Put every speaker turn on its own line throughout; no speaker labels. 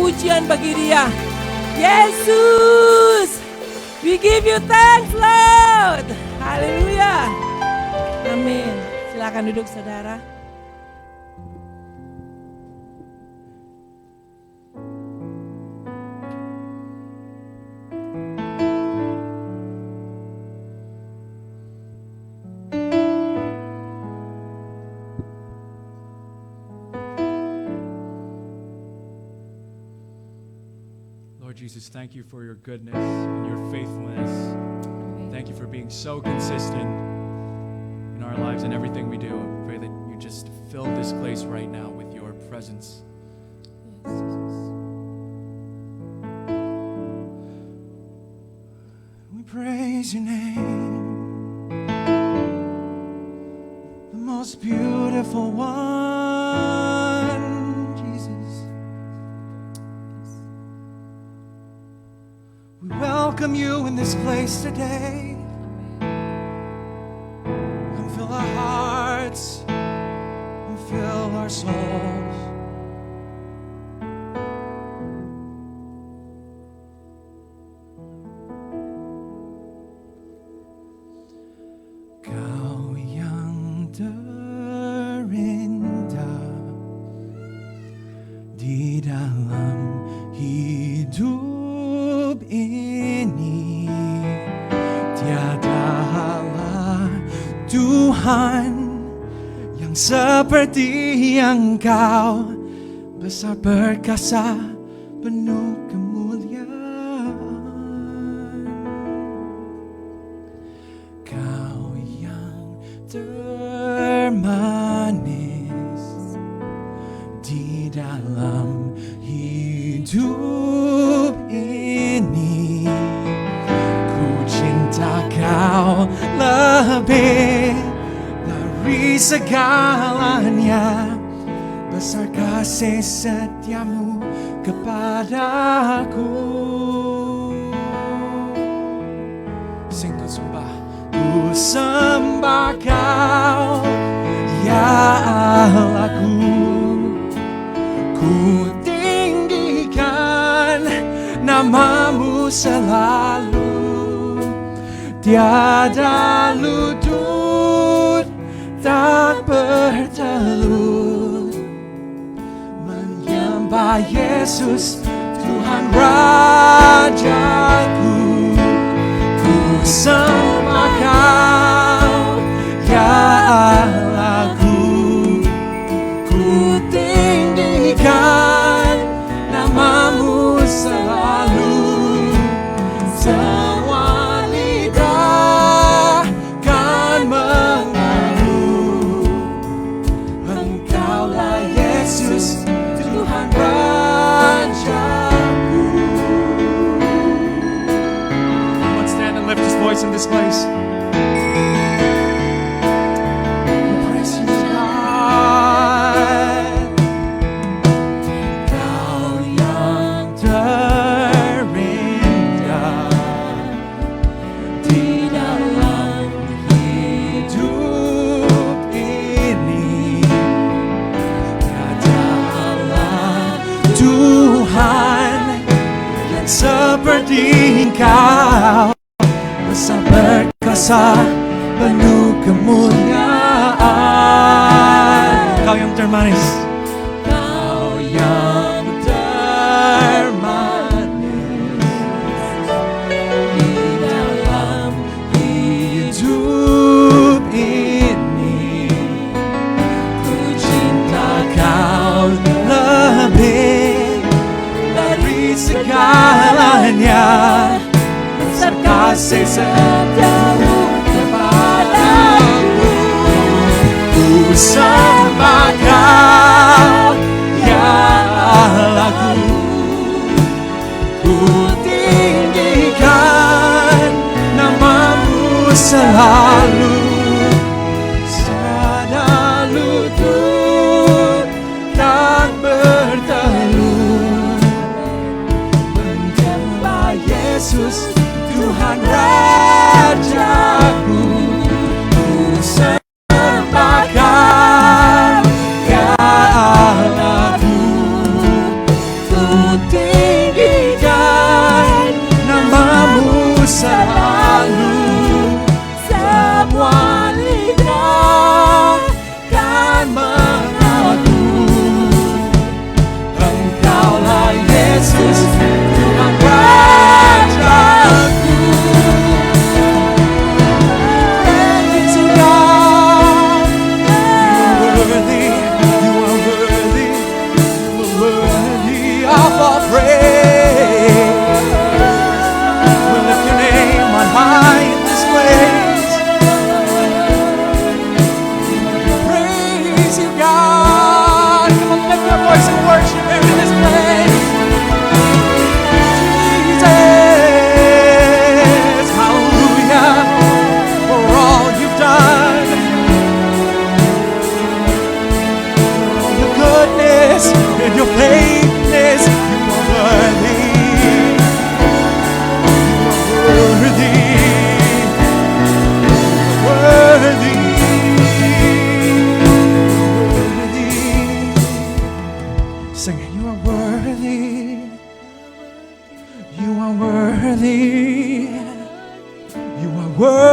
pujian bagi Dia. Yesus, we give you thanks, Lord. Haleluya. Amin. Silakan duduk, saudara.
Lord Jesus, thank you for your goodness and your faithfulness. Thank you for being so consistent in our lives and everything we do. I pray that you just fill this place right now with your presence.
We praise your name, the most beautiful one, Jesus. We welcome you in this place today. Come fill our hearts and fill our souls. Kau yang terindah di dalam hidup ini, tiada Allah Tuhan yang seperti Engkau, besar perkasa penuh kemuliaan. Kau yang termanis di dalam hidup ini, ku cinta Kau lebih dari segalanya, besar kasih setiamu kepadaku. Sing ku sembah, ku sembah Kau, ya Allahku. Ku tinggikan namamu selalu, tiada lutut tak bertelut menyembah Yesus Tuhan Rajaku. Ku sembah Kau, ya Allahku. Ku tinggikan namamu selalu, semua lidah kan mengaku Engkaulah Yesus Tuhan Rajaku. Let's stand and lift His voice in this place. Praise you, God. Kau yang terindah di dalam hidup ini, tiada Allah Tuhan yang seperti Engkau, besar perkasa penuh kemuliaan. Kau yang termanis, Kau yang termanis di dalam hidup ini, ku cinta Kau lebih dari segalanya, besar kasih setiamu kepadaku. Ku sembah Kau, ya Allahku. Ku tinggikan namamu selalu, tiada lutut tak bertelut menyembah Yesus Tuhan Rajaku. Ku sembah Kau, ya Allahku. Ku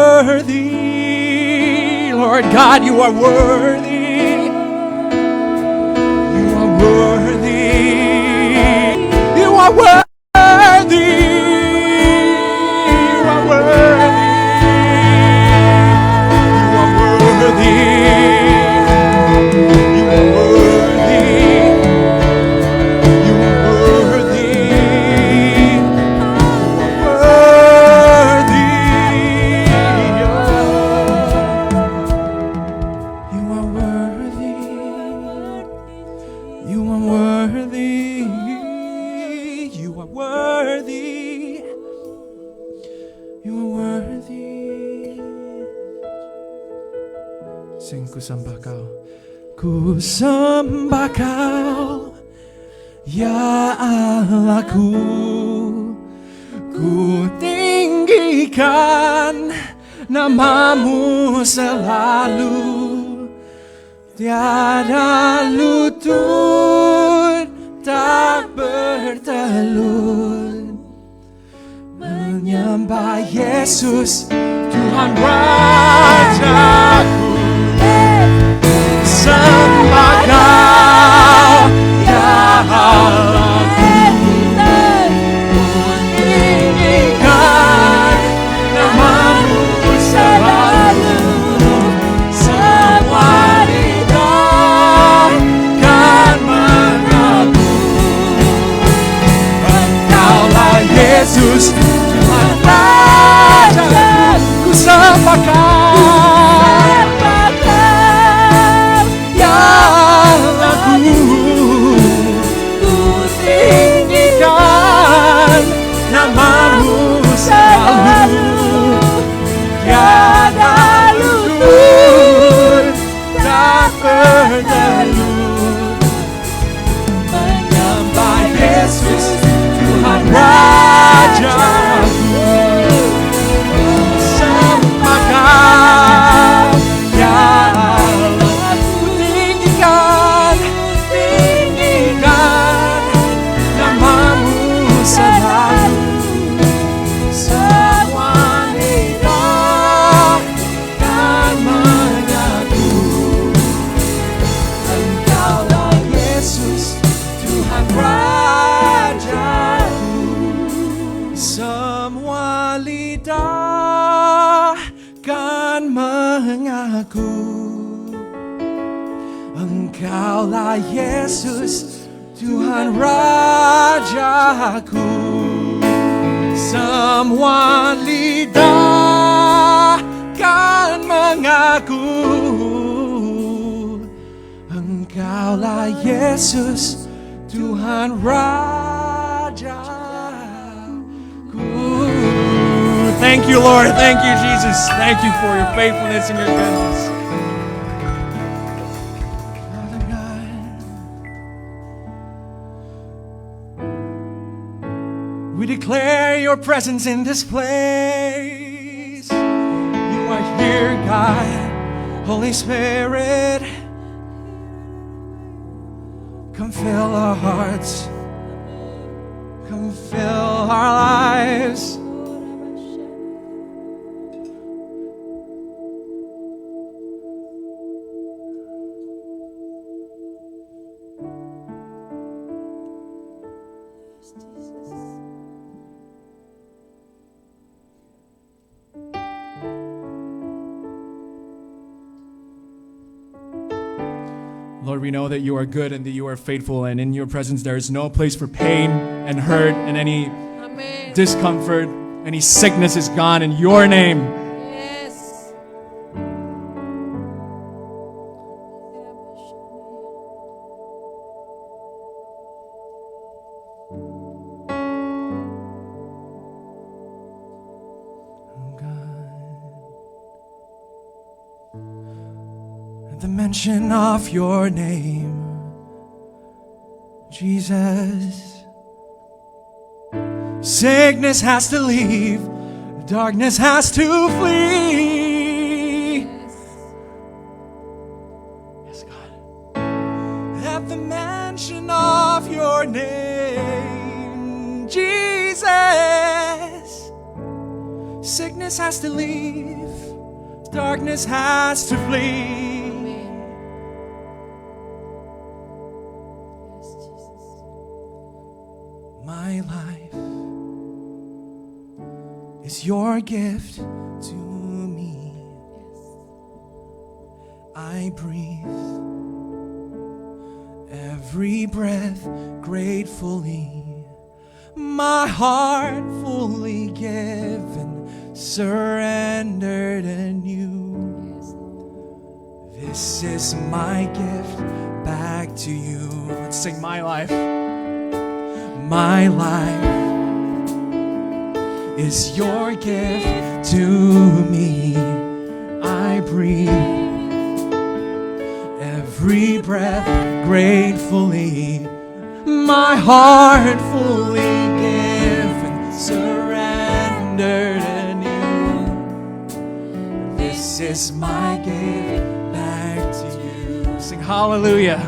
worthy. Lord God, you are worthy. You are worthy. You are worthy. You are worthy. You are worthy. You are worthy. You are worthy. You are worthy. You are worthy. You are worthy. You are worthy. Sing, ku sembah kau. Ku sembah kau, ya Allahku. Ku tinggikan namamu selalu. Tiada lutut tak bertelut menyembah Yesus, Tuhan Rajaku. Sembah kau, ya Allahku. Ku tinggikan namamu selalu. Semua lidah kan mengaku, Engkaulah Yesus, Tuhan Rajaku. Ku sembah kau, ya Allahku. Ku tinggikan namamu selalu. Tiada lutut tak bertelut menyembah Yesus, Tuhan Rajaku. Sembah kau, ya Allah. Tinggikan namamu selalu. Semua lidah kan mengaku, Engkaulah Yesus, Tuhan Rajaku. Semua lidah kan mengaku, Engkaulah Yesus, Tuhan Rajaku. Semua lidah kan mengaku, Engkaulah Yesus, Tuhan Rajaku. Thank you, Lord. Thank you, Jesus. Thank you for your faithfulness and your goodness. Father God, we declare your presence in this place. You are here, God. Holy Spirit, come fill our hearts. Come fill our lives.
Lord, we know that you are good and that you are faithful, and in your presence there is no place for pain and hurt, and any
Amen.
discomfort, any sickness is gone in your name.
Yes.
At the mention of your name, Jesus, sickness has to leave, darkness has to flee. Yes, God. At the mention of your name, Jesus, Sickness has to leave. Darkness has to flee.
Amen. Yes, Jesus.
My life is your gift to me.
Yes.
I breathe every breath gratefully. My heart fully given, surrendered anew.
Yes.
This is my gift back to you. Let's sing my life. My life is your gift to me. I breathe every breath gratefully. My heart fully given, surrendered anew. This is my gift back to you. Sing hallelujah.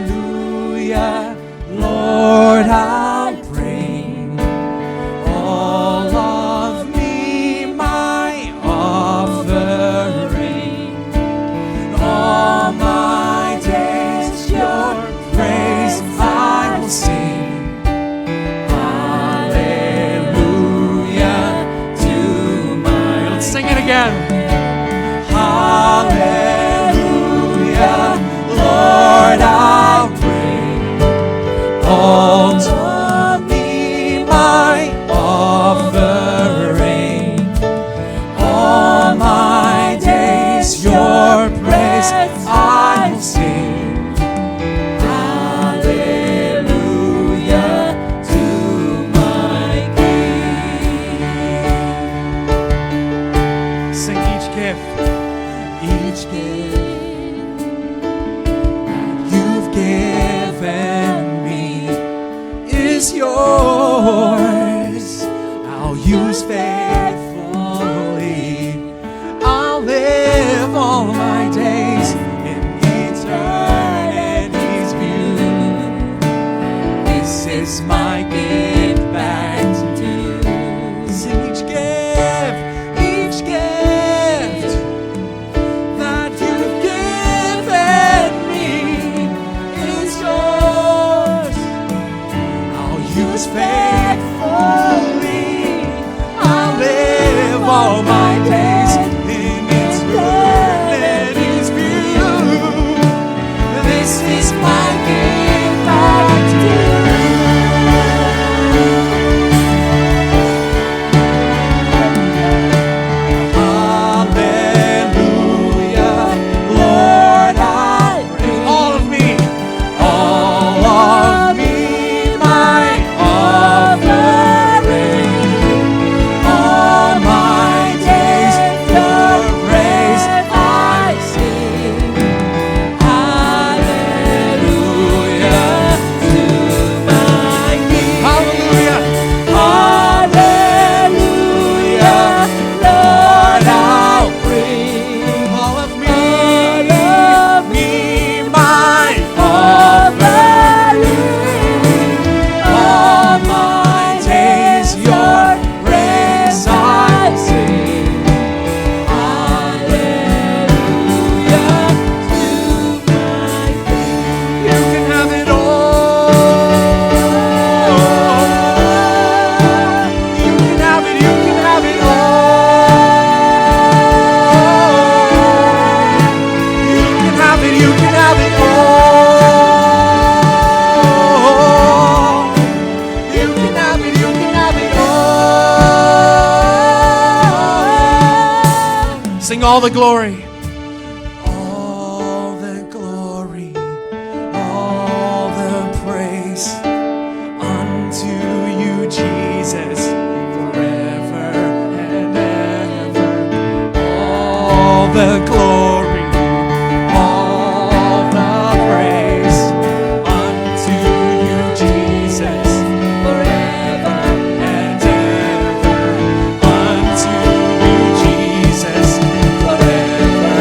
Hallelujah. Lord, I'll bring all of me, my offering. All my days, your praise I will sing. Hallelujah to my. Let's sing it again. Hallelujah, Lord, I'll bring all to me, my offering. All my days, your praise I will sing. Hallelujah to my King. Sing each gift that you've given me is yours. I'll use faithfully. I'll live all my days in eternity's view. This is my gift back to you. Sing each gift that you've given me is yours. I'll use faithfully. I'll live all my days in eternity's view. This is my gift back to you. Hallelujah, Lord, I'll bring all of me, my offering. All my days, your praise I sing. Hallelujah to my King. Hallelujah. Hallelujah, Lord, I'll bring all of me, my offering. All my days, your praise I sing. Hallelujah to my King. You can have it all. You can have it, you can have it all. You can have it, you can have it all. You can have it, you can have it all. Sing all the glory. All the glory, all the praise unto you, Jesus, forever and ever. All the glory, all the praise unto you, Jesus, forever and ever. Unto you, Jesus, forever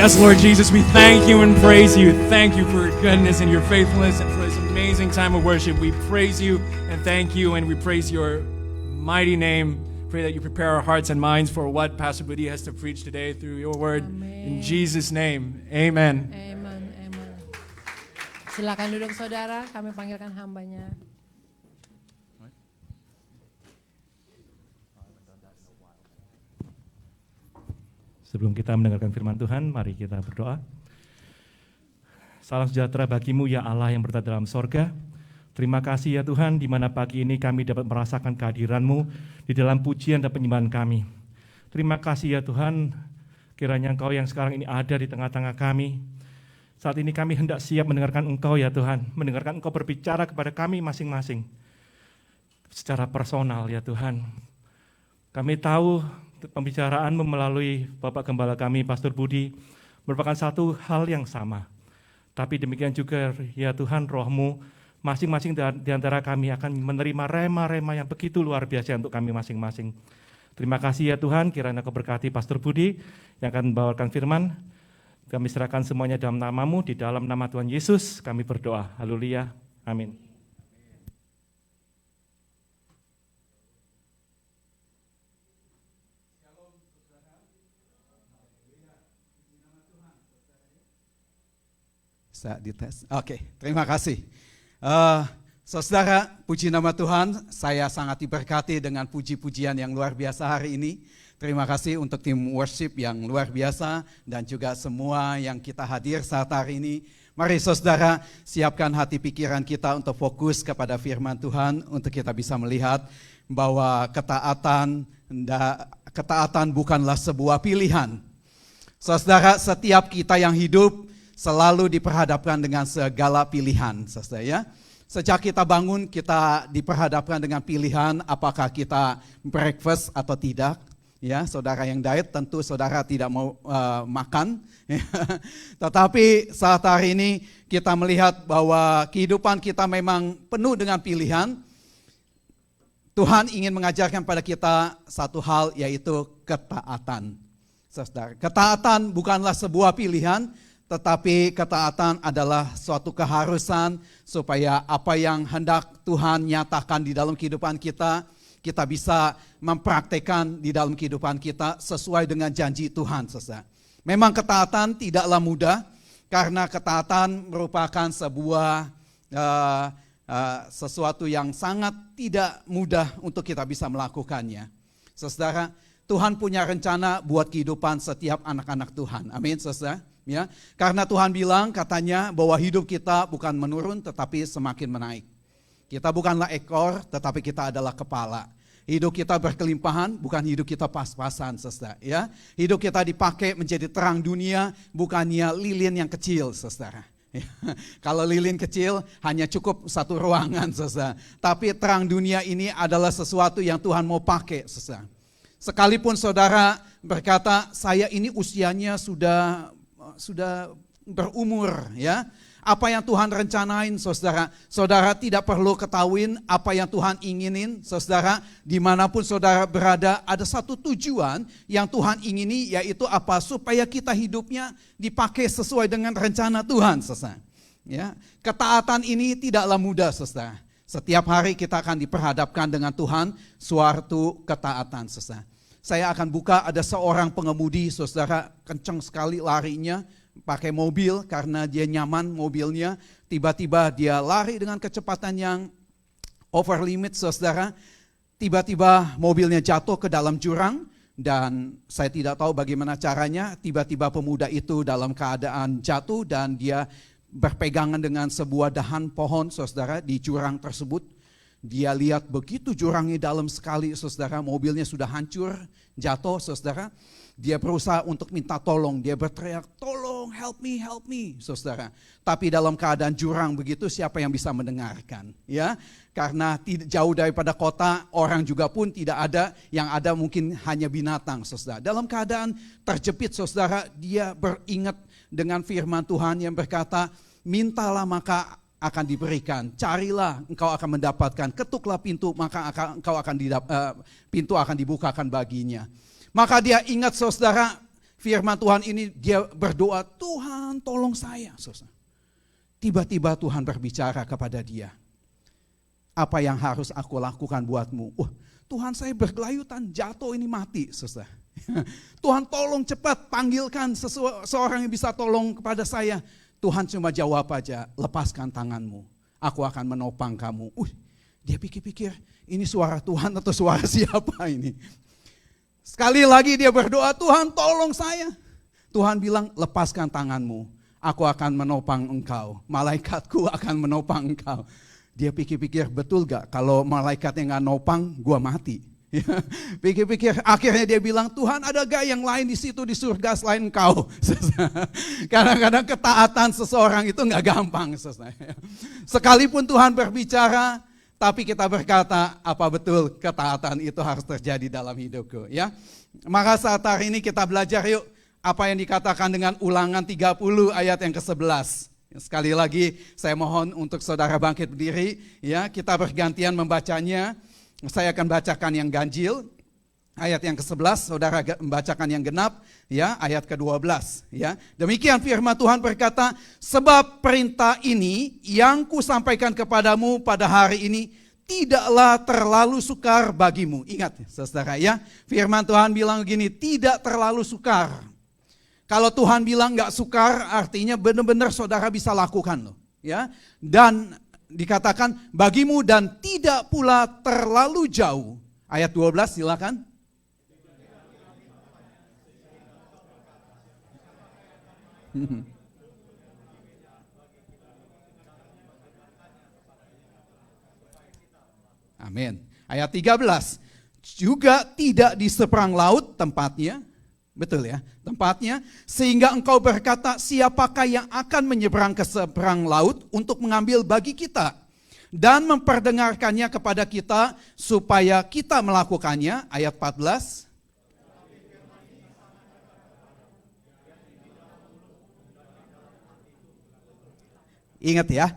yes, Lord Jesus, we thank you and praise you. Thank you for your goodness and your faithfulness and for this amazing time of worship. We praise you and thank you, and we praise your mighty name. Pray that you prepare our hearts and minds for what Pastor Budi has to preach today through your word.
Amen.
In Jesus' name, amen.
Amen, amen. Silakan duduk saudara, kami panggilkan hambanya.
Sebelum kita mendengarkan firman Tuhan, mari kita berdoa. Salam sejahtera bagimu ya Allah yang berada dalam sorga. Terima kasih ya Tuhan, di mana pagi ini kami dapat merasakan kehadiran-Mu di dalam pujian dan penyembahan kami. Terima kasih ya Tuhan, kiranya Engkau yang sekarang ini ada di tengah-tengah kami. Saat ini kami hendak siap mendengarkan Engkau ya Tuhan, mendengarkan Engkau berbicara kepada kami masing-masing. Secara personal ya Tuhan. Kami tahu pembicaraan melalui Bapak Gembala kami, Pastor Budi, merupakan satu hal yang sama. Tapi demikian juga ya Tuhan, Roh-Mu masing-masing di antara kami akan menerima rema-rema yang begitu luar biasa untuk kami masing-masing. Terima kasih ya Tuhan, kiranya Kau berkati Pastor Budi yang akan membawakan firman. Kami serahkan semuanya dalam nama-Mu, di dalam nama Tuhan Yesus kami berdoa. Haleluya, amin.
Bisa dites. Oke, terima kasih. Saudara, puji nama Tuhan, saya sangat diberkati dengan puji-pujian yang luar biasa hari ini. Terima kasih untuk tim worship yang luar biasa dan juga semua yang kita hadir saat hari ini. Mari saudara, siapkan hati pikiran kita untuk fokus kepada firman Tuhan, untuk kita bisa melihat bahwa ketaatan bukanlah sebuah pilihan. Saudara, setiap kita yang hidup selalu diperhadapkan dengan segala pilihan, saudara ya. Sejak kita bangun, kita diperhadapkan dengan pilihan apakah kita breakfast atau tidak. Ya, saudara yang diet tentu saudara tidak mau makan. Tetapi saat hari ini kita melihat bahwa kehidupan kita memang penuh dengan pilihan. Tuhan ingin mengajarkan pada kita satu hal, yaitu ketaatan. Saudara, ketaatan bukanlah sebuah pilihan, tetapi ketaatan adalah suatu keharusan supaya apa yang hendak Tuhan nyatakan di dalam kehidupan kita, kita bisa mempraktekkan di dalam kehidupan kita sesuai dengan janji Tuhan. Memang ketaatan tidaklah mudah, karena ketaatan merupakan sebuah sesuatu yang sangat tidak mudah untuk kita bisa melakukannya. Saudara, Tuhan punya rencana buat kehidupan setiap anak-anak Tuhan. Amin, saudara. Ya, karena Tuhan bilang katanya bahwa hidup kita bukan menurun tetapi semakin menaik. Kita bukanlah ekor tetapi kita adalah kepala. Hidup kita berkelimpahan, bukan hidup kita pas-pasan, saudara. Ya, hidup kita dipakai menjadi terang dunia, bukannya lilin yang kecil, saudara. Ya, kalau lilin kecil hanya cukup satu ruangan, saudara. Tapi terang dunia ini adalah sesuatu yang Tuhan mau pakai, saudara. Sekalipun saudara berkata, saya ini usianya sudah berumur, ya. Apa yang Tuhan rencanain, saudara, saudara tidak perlu ketahuin apa yang Tuhan inginin, saudara. Dimanapun saudara berada, ada satu tujuan yang Tuhan ingini, yaitu apa? Supaya kita hidupnya dipakai sesuai dengan rencana Tuhan, saudara. Ya, ketaatan ini tidaklah mudah, saudara. Setiap hari kita akan diperhadapkan dengan Tuhan suatu ketaatan, saudara. Saya akan buka, ada seorang pengemudi, saudara, kencang sekali larinya, pakai mobil karena dia nyaman mobilnya. Tiba-tiba dia lari dengan kecepatan yang over limit, saudara. Tiba-tiba mobilnya jatuh ke dalam jurang dan saya tidak tahu bagaimana caranya. Tiba-tiba pemuda itu dalam keadaan jatuh dan dia berpegangan dengan sebuah dahan pohon, saudara, di jurang tersebut. Dia lihat begitu jurangnya dalam sekali, saudara, mobilnya sudah hancur, jatuh, saudara. Dia berusaha untuk minta tolong, dia berteriak, tolong, help me, saudara. Tapi dalam keadaan jurang begitu, siapa yang bisa mendengarkan? Ya, karena jauh daripada kota, orang juga pun tidak ada, yang ada mungkin hanya binatang, saudara. Dalam keadaan terjepit, saudara, dia beringat dengan firman Tuhan yang berkata, mintalah maka akan diberikan, carilah engkau akan mendapatkan, ketuklah pintu maka pintu akan dibukakan baginya. Maka dia ingat, saudara, firman Tuhan ini dia berdoa, Tuhan tolong saya. Saudara. Tiba-tiba Tuhan berbicara kepada dia. Apa yang harus aku lakukan buatmu? Tuhan saya bergelayutan, jatuh ini mati. Saudara. Tuhan tolong cepat panggilkan seorang yang bisa tolong kepada saya. Tuhan cuma jawab aja, lepaskan tanganmu. Aku akan menopang kamu. Dia pikir-pikir, ini suara Tuhan atau suara siapa ini? Sekali lagi dia berdoa, Tuhan tolong saya. Tuhan bilang, lepaskan tanganmu. Aku akan menopang engkau. Malaikatku akan menopang engkau. Dia pikir-pikir, betul gak kalau malaikatnya gak nopang, gua mati. Pikir-pikir, akhirnya dia bilang, Tuhan ada gak yang lain di situ di surga selain engkau? Kadang-kadang ketaatan seseorang itu gak gampang. Sekalipun Tuhan berbicara, tapi kita berkata, apa betul ketaatan itu harus terjadi dalam hidupku? Ya, maka saat hari ini kita belajar yuk, apa yang dikatakan dengan Ulangan 30 ayat yang ke-11. Sekali lagi saya mohon untuk saudara bangkit berdiri, ya, kita bergantian membacanya. Saya akan bacakan yang ganjil, ayat yang ke-11, saudara membacakan yang genap, ya, ayat ke-12, ya. Demikian firman Tuhan berkata, sebab perintah ini yang kusampaikan kepadamu pada hari ini tidaklah terlalu sukar bagimu. Ingat, saudara, ya, firman Tuhan bilang begini, tidak terlalu sukar. Kalau Tuhan bilang gak sukar, artinya benar-benar saudara bisa lakukan loh, ya. Dan dikatakan bagimu dan tidak pula terlalu jauh. Ayat 12 silakan. Amin. Ayat 13. Juga tidak di seberang laut tempatnya. Betul ya, tempatnya, sehingga engkau berkata, siapakah yang akan menyeberang ke seberang laut untuk mengambil bagi kita dan memperdengarkannya kepada kita supaya kita melakukannya. Ayat 14. Ingat ya,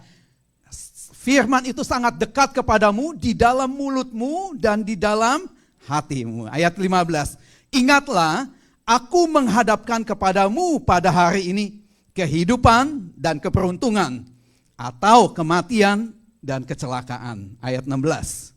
firman itu sangat dekat kepadamu, di dalam mulutmu dan di dalam hatimu. Ayat 15. Ingatlah, aku menghadapkan kepadamu pada hari ini kehidupan dan keberuntungan, atau kematian dan kecelakaan. Ayat 16.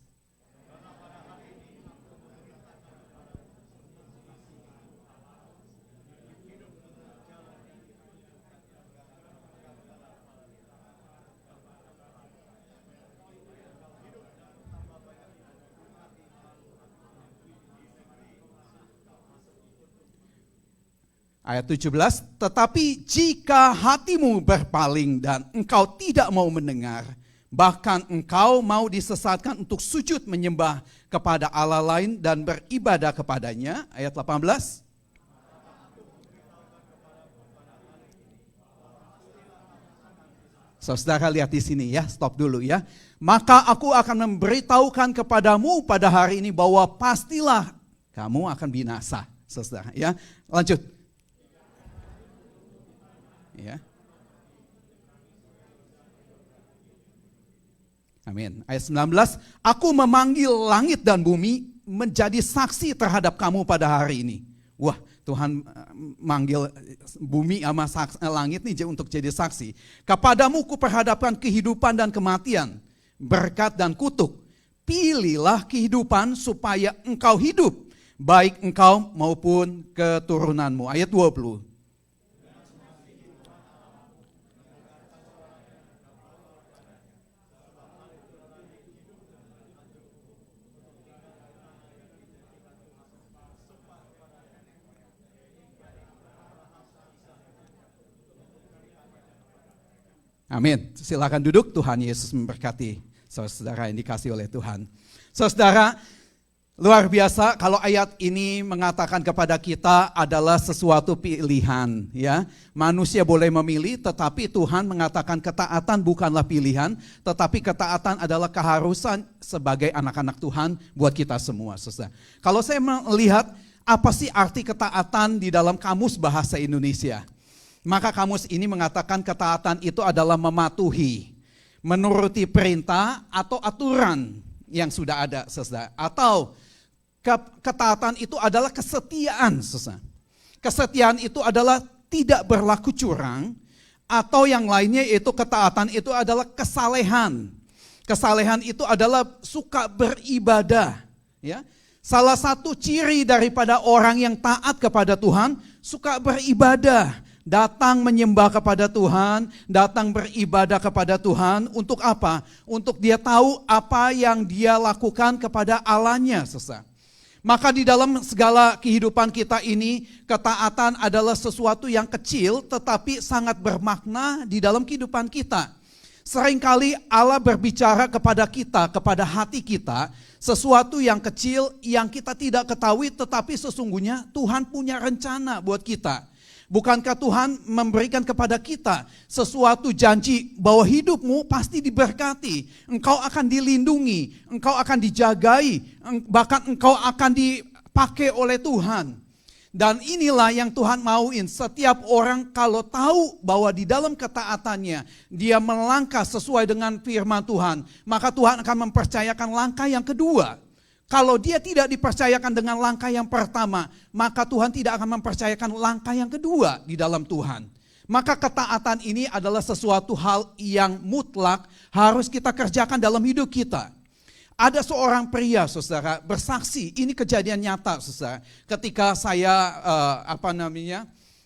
Ayat 17, tetapi jika hatimu berpaling dan engkau tidak mau mendengar, bahkan engkau mau disesatkan untuk sujud menyembah kepada Allah lain dan beribadah kepadanya. Ayat 18. Saudara lihat di sini ya, stop dulu ya. Maka aku akan memberitahukan kepadamu pada hari ini bahwa pastilah kamu akan binasa. Saudara ya, lanjut. Ya. Amin. Ayat 19, aku memanggil langit dan bumi menjadi saksi terhadap kamu pada hari ini. Wah, Tuhan manggil bumi sama langit nih untuk jadi saksi. Kepadamu kuperhadapkan kehidupan dan kematian, berkat dan kutuk. Pilihlah kehidupan supaya engkau hidup, baik engkau maupun keturunanmu. Ayat 20. Amin. Silakan duduk, Tuhan Yesus memberkati saudara yang dikasih oleh Tuhan. Saudara, luar biasa kalau ayat ini mengatakan kepada kita adalah sesuatu pilihan, ya. Manusia boleh memilih, tetapi Tuhan mengatakan ketaatan bukanlah pilihan, tetapi ketaatan adalah keharusan sebagai anak-anak Tuhan buat kita semua, saudara. Kalau saya melihat apa sih arti ketaatan di dalam kamus bahasa Indonesia? Maka kamus ini mengatakan ketaatan itu adalah mematuhi, menuruti perintah atau aturan yang sudah ada, saudara. Atau ketaatan itu adalah kesetiaan, saudara. Kesetiaan itu adalah tidak berlaku curang, atau yang lainnya yaitu ketaatan itu adalah kesalehan. Kesalehan itu adalah suka beribadah. Ya. Salah satu ciri daripada orang yang taat kepada Tuhan, suka beribadah. Datang menyembah kepada Tuhan, datang beribadah kepada Tuhan. Untuk apa? Untuk dia tahu apa yang dia lakukan kepada Allahnya, saudara. Maka di dalam segala kehidupan kita ini, ketaatan adalah sesuatu yang kecil tetapi sangat bermakna di dalam kehidupan kita. Seringkali Allah berbicara kepada kita, kepada hati kita, sesuatu yang kecil yang kita tidak ketahui tetapi sesungguhnya Tuhan punya rencana buat kita. Bukankah Tuhan memberikan kepada kita sesuatu janji bahwa hidupmu pasti diberkati, engkau akan dilindungi, engkau akan dijagai, bahkan engkau akan dipakai oleh Tuhan. Dan inilah yang Tuhan mauin, setiap orang kalau tahu bahwa di dalam ketaatannya dia melangkah sesuai dengan firman Tuhan, maka Tuhan akan mempercayakan langkah yang kedua. Kalau dia tidak dipercayakan dengan langkah yang pertama, maka Tuhan tidak akan mempercayakan langkah yang kedua di dalam Tuhan. Maka ketaatan ini adalah sesuatu hal yang mutlak harus kita kerjakan dalam hidup kita. Ada seorang pria, saudara, bersaksi, ini kejadian nyata, saudara. Ketika saya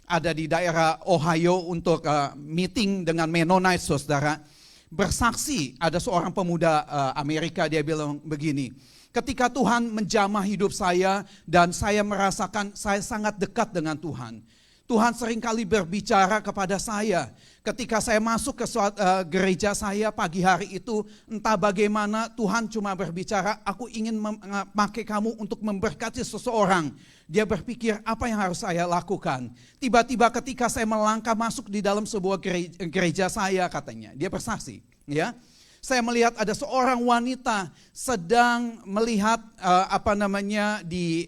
ada di daerah Ohio untuk meeting dengan Mennonite, saudara, bersaksi, ada seorang pemuda Amerika, dia bilang begini, ketika Tuhan menjamah hidup saya dan saya merasakan saya sangat dekat dengan Tuhan. Tuhan seringkali berbicara kepada saya. Ketika saya masuk ke gereja saya pagi hari itu, entah bagaimana Tuhan cuma berbicara, aku ingin memakai kamu untuk memberkati seseorang. Dia berpikir apa yang harus saya lakukan. Tiba-tiba ketika saya melangkah masuk di dalam sebuah gereja saya, katanya, dia bersaksi, ya. Saya melihat ada seorang wanita sedang melihat di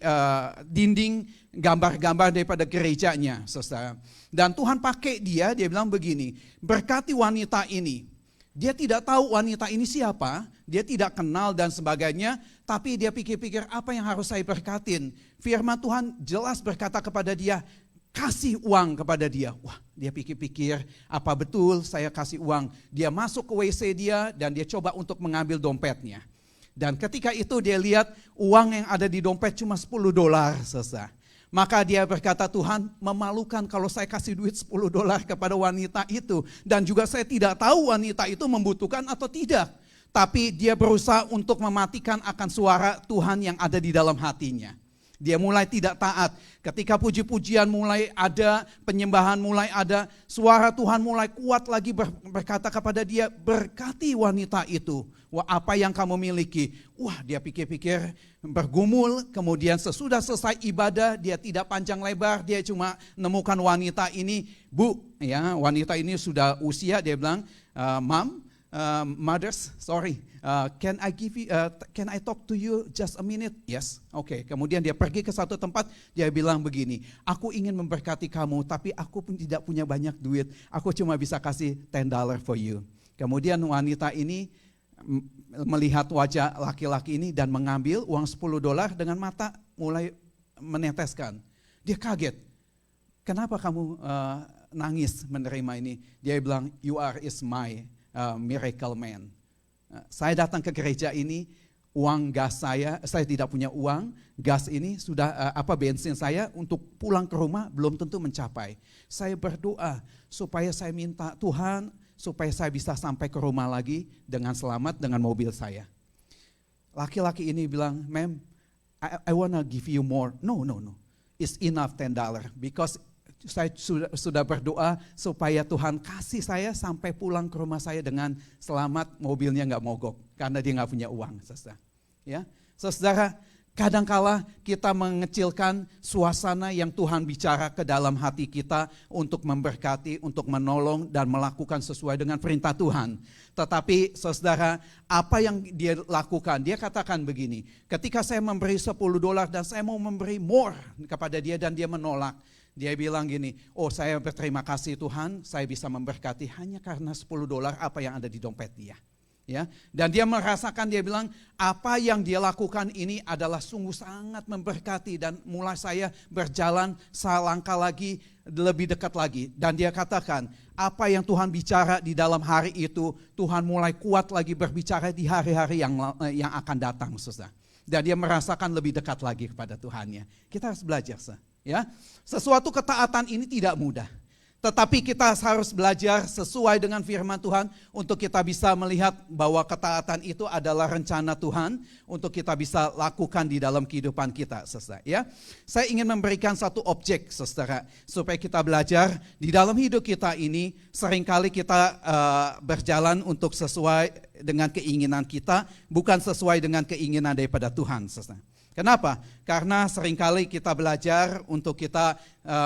dinding gambar-gambar daripada gerejanya, saudara. Dan Tuhan pakai dia bilang begini, berkati wanita ini. Dia tidak tahu wanita ini siapa, dia tidak kenal dan sebagainya, tapi dia pikir-pikir apa yang harus saya berkatin. Firman Tuhan jelas berkata kepada dia, kasih uang kepada dia. Wah, dia pikir-pikir apa betul saya kasih uang. Dia masuk ke WC dia dan dia coba untuk mengambil dompetnya. Dan ketika itu dia lihat uang yang ada di dompet cuma $10, saudara. Maka dia berkata, Tuhan, memalukan kalau saya kasih duit $10 kepada wanita itu. Dan juga saya tidak tahu wanita itu membutuhkan atau tidak. Tapi dia berusaha untuk mematikan akan suara Tuhan yang ada di dalam hatinya. Dia mulai tidak taat. Ketika puji-pujian mulai ada, penyembahan mulai ada, suara Tuhan mulai kuat lagi berkata kepada dia, berkati wanita itu. Wah, apa yang kamu miliki? Wah, dia pikir-pikir, bergumul, kemudian sesudah selesai ibadah, dia tidak panjang lebar, dia cuma nemukan wanita ini. Bu, ya, wanita ini sudah usia, dia bilang, Mom, mothers, sorry. Can I talk to you just a minute? Yes, oke. Kemudian dia pergi ke satu tempat, dia bilang begini, aku ingin memberkati kamu, tapi aku pun tidak punya banyak duit. Aku cuma bisa kasih $10 for you. Kemudian wanita ini melihat wajah laki-laki ini dan mengambil uang $10 dengan mata mulai meneteskan. Dia kaget. Kenapa kamu nangis menerima ini? Dia bilang, you is my miracle man. Saya datang ke gereja ini, uang gas saya tidak punya uang, gas ini sudah bensin saya untuk pulang ke rumah belum tentu mencapai. Saya berdoa supaya saya minta Tuhan supaya saya bisa sampai ke rumah lagi dengan selamat dengan mobil saya. Laki-laki ini bilang, ma'am, I wanna give you more. No. It's enough $10 because saya sudah berdoa supaya Tuhan kasih saya sampai pulang ke rumah saya dengan selamat, mobilnya nggak mogok karena dia nggak punya uang, saudara. Ya, saudara, kadangkala kita mengecilkan suasana yang Tuhan bicara ke dalam hati kita untuk memberkati, untuk menolong dan melakukan sesuai dengan perintah Tuhan. Tetapi saudara, apa yang dia lakukan? Dia katakan begini, ketika saya memberi $10 dan saya mau memberi more kepada dia dan dia menolak. Dia bilang gini, oh saya berterima kasih Tuhan, saya bisa memberkati hanya karena $10 apa yang ada di dompet dia. Ya, dan dia merasakan, dia bilang apa yang dia lakukan ini adalah sungguh sangat memberkati, dan mulai saya berjalan selangkah lagi lebih dekat lagi. Dan dia katakan apa yang Tuhan bicara di dalam hari itu, Tuhan mulai kuat lagi berbicara di hari-hari yang akan datang, saudara. Dan dia merasakan lebih dekat lagi kepada Tuhannya. Kita harus belajar, ya. Sesuatu ketaatan ini tidak mudah. Tetapi kita harus belajar sesuai dengan firman Tuhan untuk kita bisa melihat bahwa ketaatan itu adalah rencana Tuhan untuk kita bisa lakukan di dalam kehidupan kita, saudara. Ya, saya ingin memberikan satu objek, saudara, supaya kita belajar di dalam hidup kita ini. Seringkali kita berjalan untuk sesuai dengan keinginan kita, bukan sesuai dengan keinginan daripada Tuhan, saudara. Kenapa? Karena seringkali kita belajar untuk kita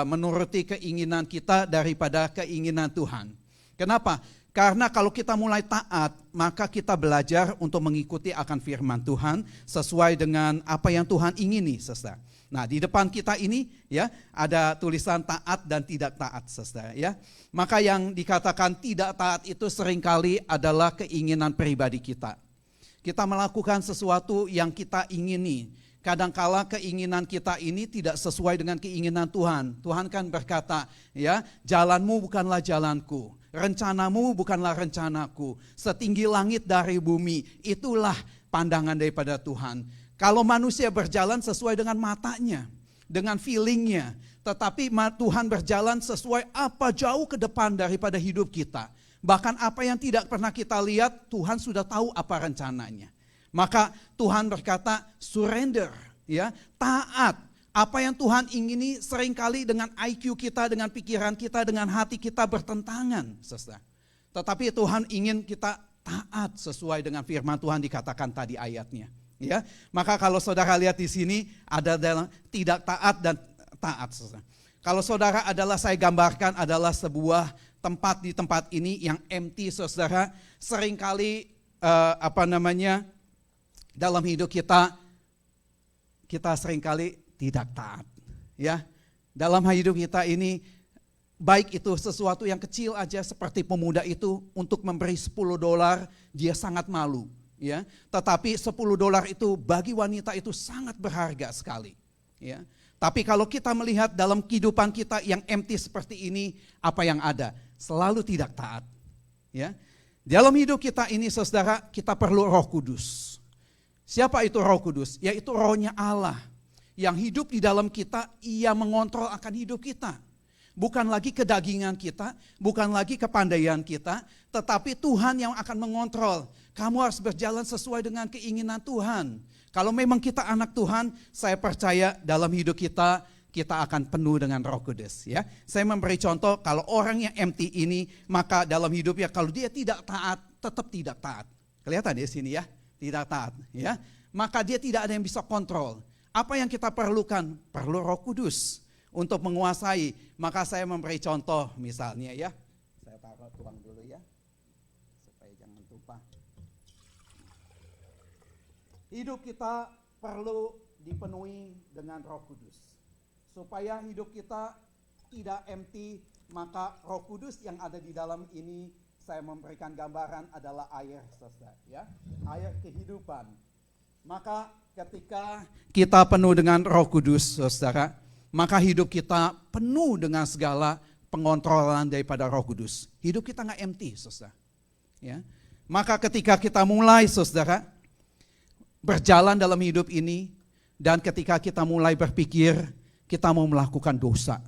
menuruti keinginan kita daripada keinginan Tuhan. Kenapa? Karena kalau kita mulai taat, maka kita belajar untuk mengikuti akan firman Tuhan sesuai dengan apa yang Tuhan ingini, saudara. Nah, di depan kita ini ya ada tulisan taat dan tidak taat, saudara, ya. Maka yang dikatakan tidak taat itu seringkali adalah keinginan pribadi kita. Kita melakukan sesuatu yang kita ingini. Kadangkala keinginan kita ini tidak sesuai dengan keinginan Tuhan. Tuhan kan berkata, ya, jalanmu bukanlah jalanku, rencanamu bukanlah rencanaku, setinggi langit dari bumi, itulah pandangan daripada Tuhan. Kalau manusia berjalan sesuai dengan matanya, dengan feelingnya, tetapi Tuhan berjalan sesuai apa jauh ke depan daripada hidup kita. Bahkan apa yang tidak pernah kita lihat, Tuhan sudah tahu apa rencananya. Maka Tuhan berkata surrender, ya, taat. Apa yang Tuhan ingini seringkali dengan IQ kita, dengan pikiran kita, dengan hati kita bertentangan, saudara. Tetapi Tuhan ingin kita taat sesuai dengan firman Tuhan dikatakan tadi ayatnya, ya. Maka kalau saudara lihat di sini ada dalam tidak taat dan taat, saudara. Kalau saudara adalah, saya gambarkan adalah sebuah tempat, di tempat ini yang empty, saudara. Seringkali dalam hidup kita seringkali tidak taat, ya. Dalam hidup kita ini, baik itu sesuatu yang kecil aja seperti pemuda itu untuk memberi $10, dia sangat malu, ya. Tetapi $10 itu bagi wanita itu sangat berharga sekali, ya. Tapi kalau kita melihat dalam kehidupan kita yang empty seperti ini, apa yang ada? Selalu tidak taat, ya. Dalam hidup kita ini, saudara, kita perlu Roh Kudus. Siapa itu Roh Kudus? Yaitu rohnya Allah yang hidup di dalam kita, ia mengontrol akan hidup kita. Bukan lagi kedagingan kita, bukan lagi kepandaian kita, tetapi Tuhan yang akan mengontrol. Kamu harus berjalan sesuai dengan keinginan Tuhan. Kalau memang kita anak Tuhan, saya percaya dalam hidup kita akan penuh dengan Roh Kudus, ya. Saya memberi contoh, kalau orang yang empty ini, maka dalam hidupnya kalau dia tidak taat, tetap tidak taat. Kelihatan di sini, ya. Tidak taat, ya, maka dia tidak ada yang bisa kontrol. Apa yang kita perlukan? Perlu Roh Kudus untuk menguasai. Maka saya memberi contoh misalnya, ya. Saya taruh tuang dulu, ya, supaya jangan tumpah. Hidup kita perlu dipenuhi dengan Roh Kudus. Supaya hidup kita tidak empty, maka Roh Kudus yang ada di dalam ini, saya memberikan gambaran adalah air, saudara, ya, air kehidupan. Maka ketika kita penuh dengan Roh Kudus, saudara, maka hidup kita penuh dengan segala pengontrolan daripada Roh Kudus. Hidup kita nggak empty, saudara, ya. Maka ketika kita mulai, saudara, berjalan dalam hidup ini, dan ketika kita mulai berpikir kita mau melakukan dosa,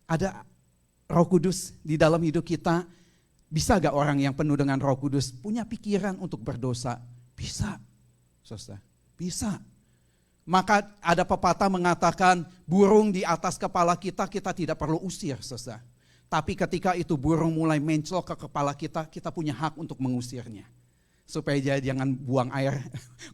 ada Roh Kudus di dalam hidup kita. Bisa gak orang yang penuh dengan Roh Kudus punya pikiran untuk berdosa? Bisa, saudara, bisa. Maka ada pepatah mengatakan burung di atas kepala kita tidak perlu usir, saudara. Tapi ketika itu burung mulai menclok ke kepala kita punya hak untuk mengusirnya. Supaya dia jangan buang air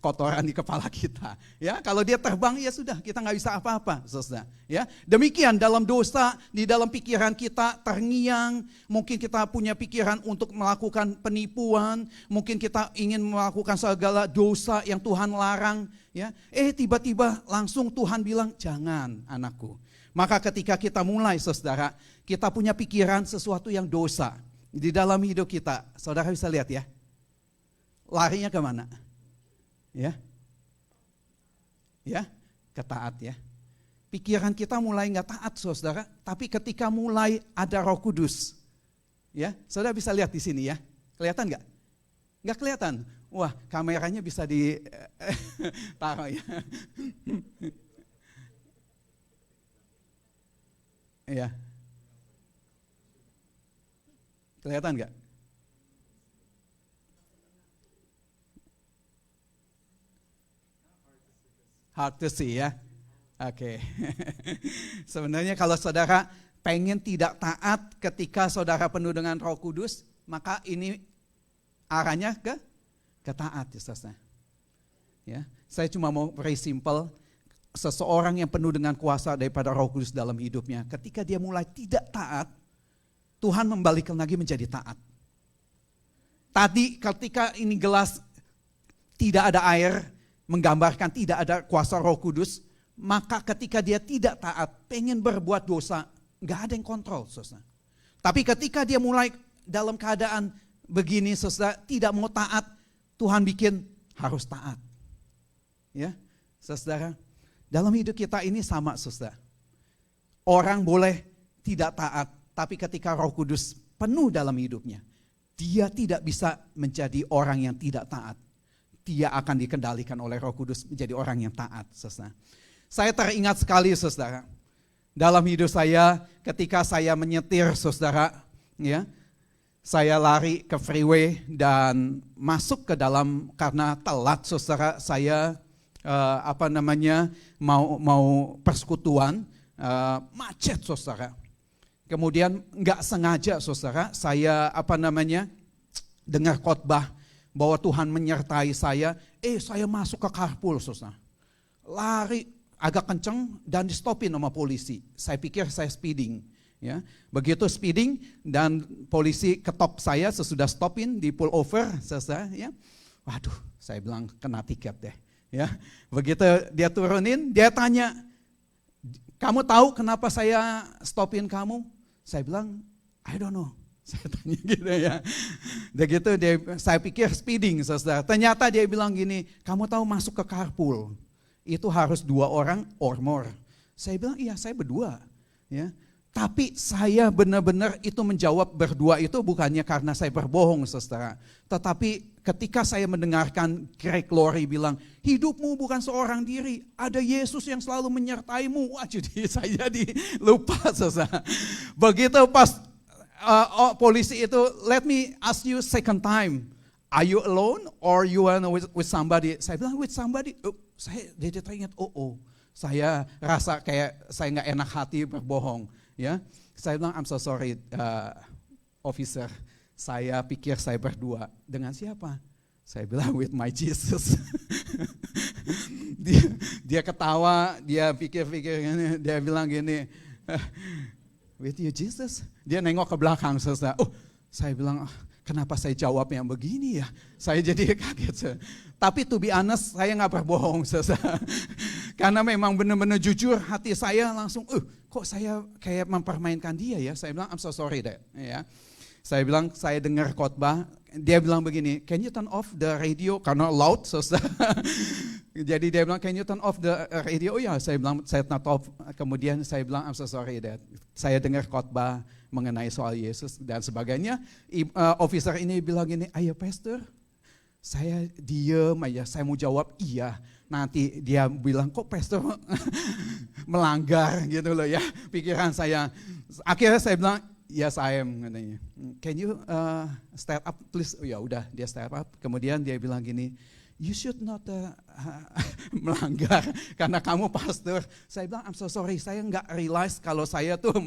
kotoran di kepala kita. Ya, kalau dia terbang, ya sudah, kita nggak bisa apa-apa, saudara. Ya, demikian dalam dosa, di dalam pikiran kita terngiang, mungkin kita punya pikiran untuk melakukan penipuan, mungkin kita ingin melakukan segala dosa yang Tuhan larang. Ya, tiba-tiba langsung Tuhan bilang, jangan anakku. Maka ketika kita mulai, saudara, kita punya pikiran sesuatu yang dosa di dalam hidup kita. Saudara bisa lihat, ya. larinya kemana? Ya, ke taat ya. Pikiran kita mulai nggak taat, saudara. Tapi ketika mulai ada Roh Kudus, ya, saudara bisa lihat di sini ya. Kelihatan nggak? Nggak kelihatan. Wah, kameranya bisa ditaruh ya. Ya. Kelihatan nggak? Hard to see ya. Oke. Sebenarnya kalau saudara pengen tidak taat ketika saudara penuh dengan Roh Kudus, maka ini arahnya ke taat ya saudara. Ya, saya cuma mau very simple. Seseorang yang penuh dengan kuasa daripada Roh Kudus dalam hidupnya, ketika dia mulai tidak taat, Tuhan membalikkan lagi menjadi taat. Tadi ketika ini gelas tidak ada air, menggambarkan tidak ada kuasa Roh Kudus, maka ketika dia tidak taat, pengen berbuat dosa, nggak ada yang kontrol, saudara. Tapi ketika dia mulai dalam keadaan begini, saudara, tidak mau taat, Tuhan bikin harus taat. Ya, saudara, dalam hidup kita ini sama, saudara. Orang boleh tidak taat, tapi ketika Roh Kudus penuh dalam hidupnya, dia tidak bisa menjadi orang yang tidak taat. Dia akan dikendalikan oleh Roh Kudus menjadi orang yang taat, saudara. Saya teringat sekali, saudara, dalam hidup saya ketika saya menyetir, saudara, ya, saya lari ke freeway dan masuk ke dalam karena telat, saudara. Saya mau persekutuan, macet, saudara. Kemudian nggak sengaja, saudara, saya dengar khotbah bahwa Tuhan menyertai saya, saya masuk ke carpool, saudara. Lari agak kenceng dan di stopin sama polisi. Saya pikir saya speeding. Ya, begitu speeding dan polisi ketop saya sesudah stopin di pull over, saudara. Ya, waduh, saya bilang kena tiket deh. Ya, begitu dia turunin, dia tanya, kamu tahu kenapa saya stopin kamu? Saya bilang, I don't know. Saya tanya gitu ya. Begitu saya pikir speeding, saudara. Ternyata dia bilang gini, kamu tahu masuk ke carpool itu harus 2 orang or more. Saya bilang, iya saya berdua. Ya. Tapi saya benar-benar itu menjawab berdua itu bukannya karena saya berbohong, saudara. Tetapi ketika saya mendengarkan Greg Laurie bilang, hidupmu bukan seorang diri, ada Yesus yang selalu menyertaimu. Wah, saya jadi lupa, saudara. Begitu pas polisi itu, let me ask you second time, are you alone or you are with somebody? Saya bilang with somebody. Saya jadi teringat, saya rasa kayak saya nggak enak hati berbohong. Ya, saya bilang I'm so sorry, officer. Saya pikir saya berdua. Dengan siapa? Saya bilang with my Jesus. dia ketawa, dia pikir-pikir, dia bilang gini, with you Jesus. Dia nengok ke belakang, saudara. Saya bilang, kenapa saya jawab yang begini ya? Saya jadi kaget. Tapi to be honest, saya nggak berbohong, saudara. Karena memang benar-benar jujur, hati saya langsung, kok saya kayak mempermainkan dia ya? Saya bilang, I'm so sorry dad. Ya. Saya bilang, saya dengar khotbah, dia bilang begini, can you turn off the radio? Karena loud, saudara. Jadi dia bilang, can you turn off the radio? Ya, saya bilang, saya turn off. Kemudian saya bilang, I'm so sorry dad. Saya dengar khotbah mengenai soal Yesus dan sebagainya. Officer ini bilang gini, ayo pastor, saya diem aja, saya mau jawab iya. Nanti dia bilang, kok pastor melanggar gitu loh ya, pikiran saya. Akhirnya saya bilang, yes I am, katanya. Can you stand up please? Ya udah, dia stand up. Kemudian dia bilang gini, you should not melanggar karena kamu pastor. Saya bilang, I'm so sorry, saya nggak realize kalau saya tuh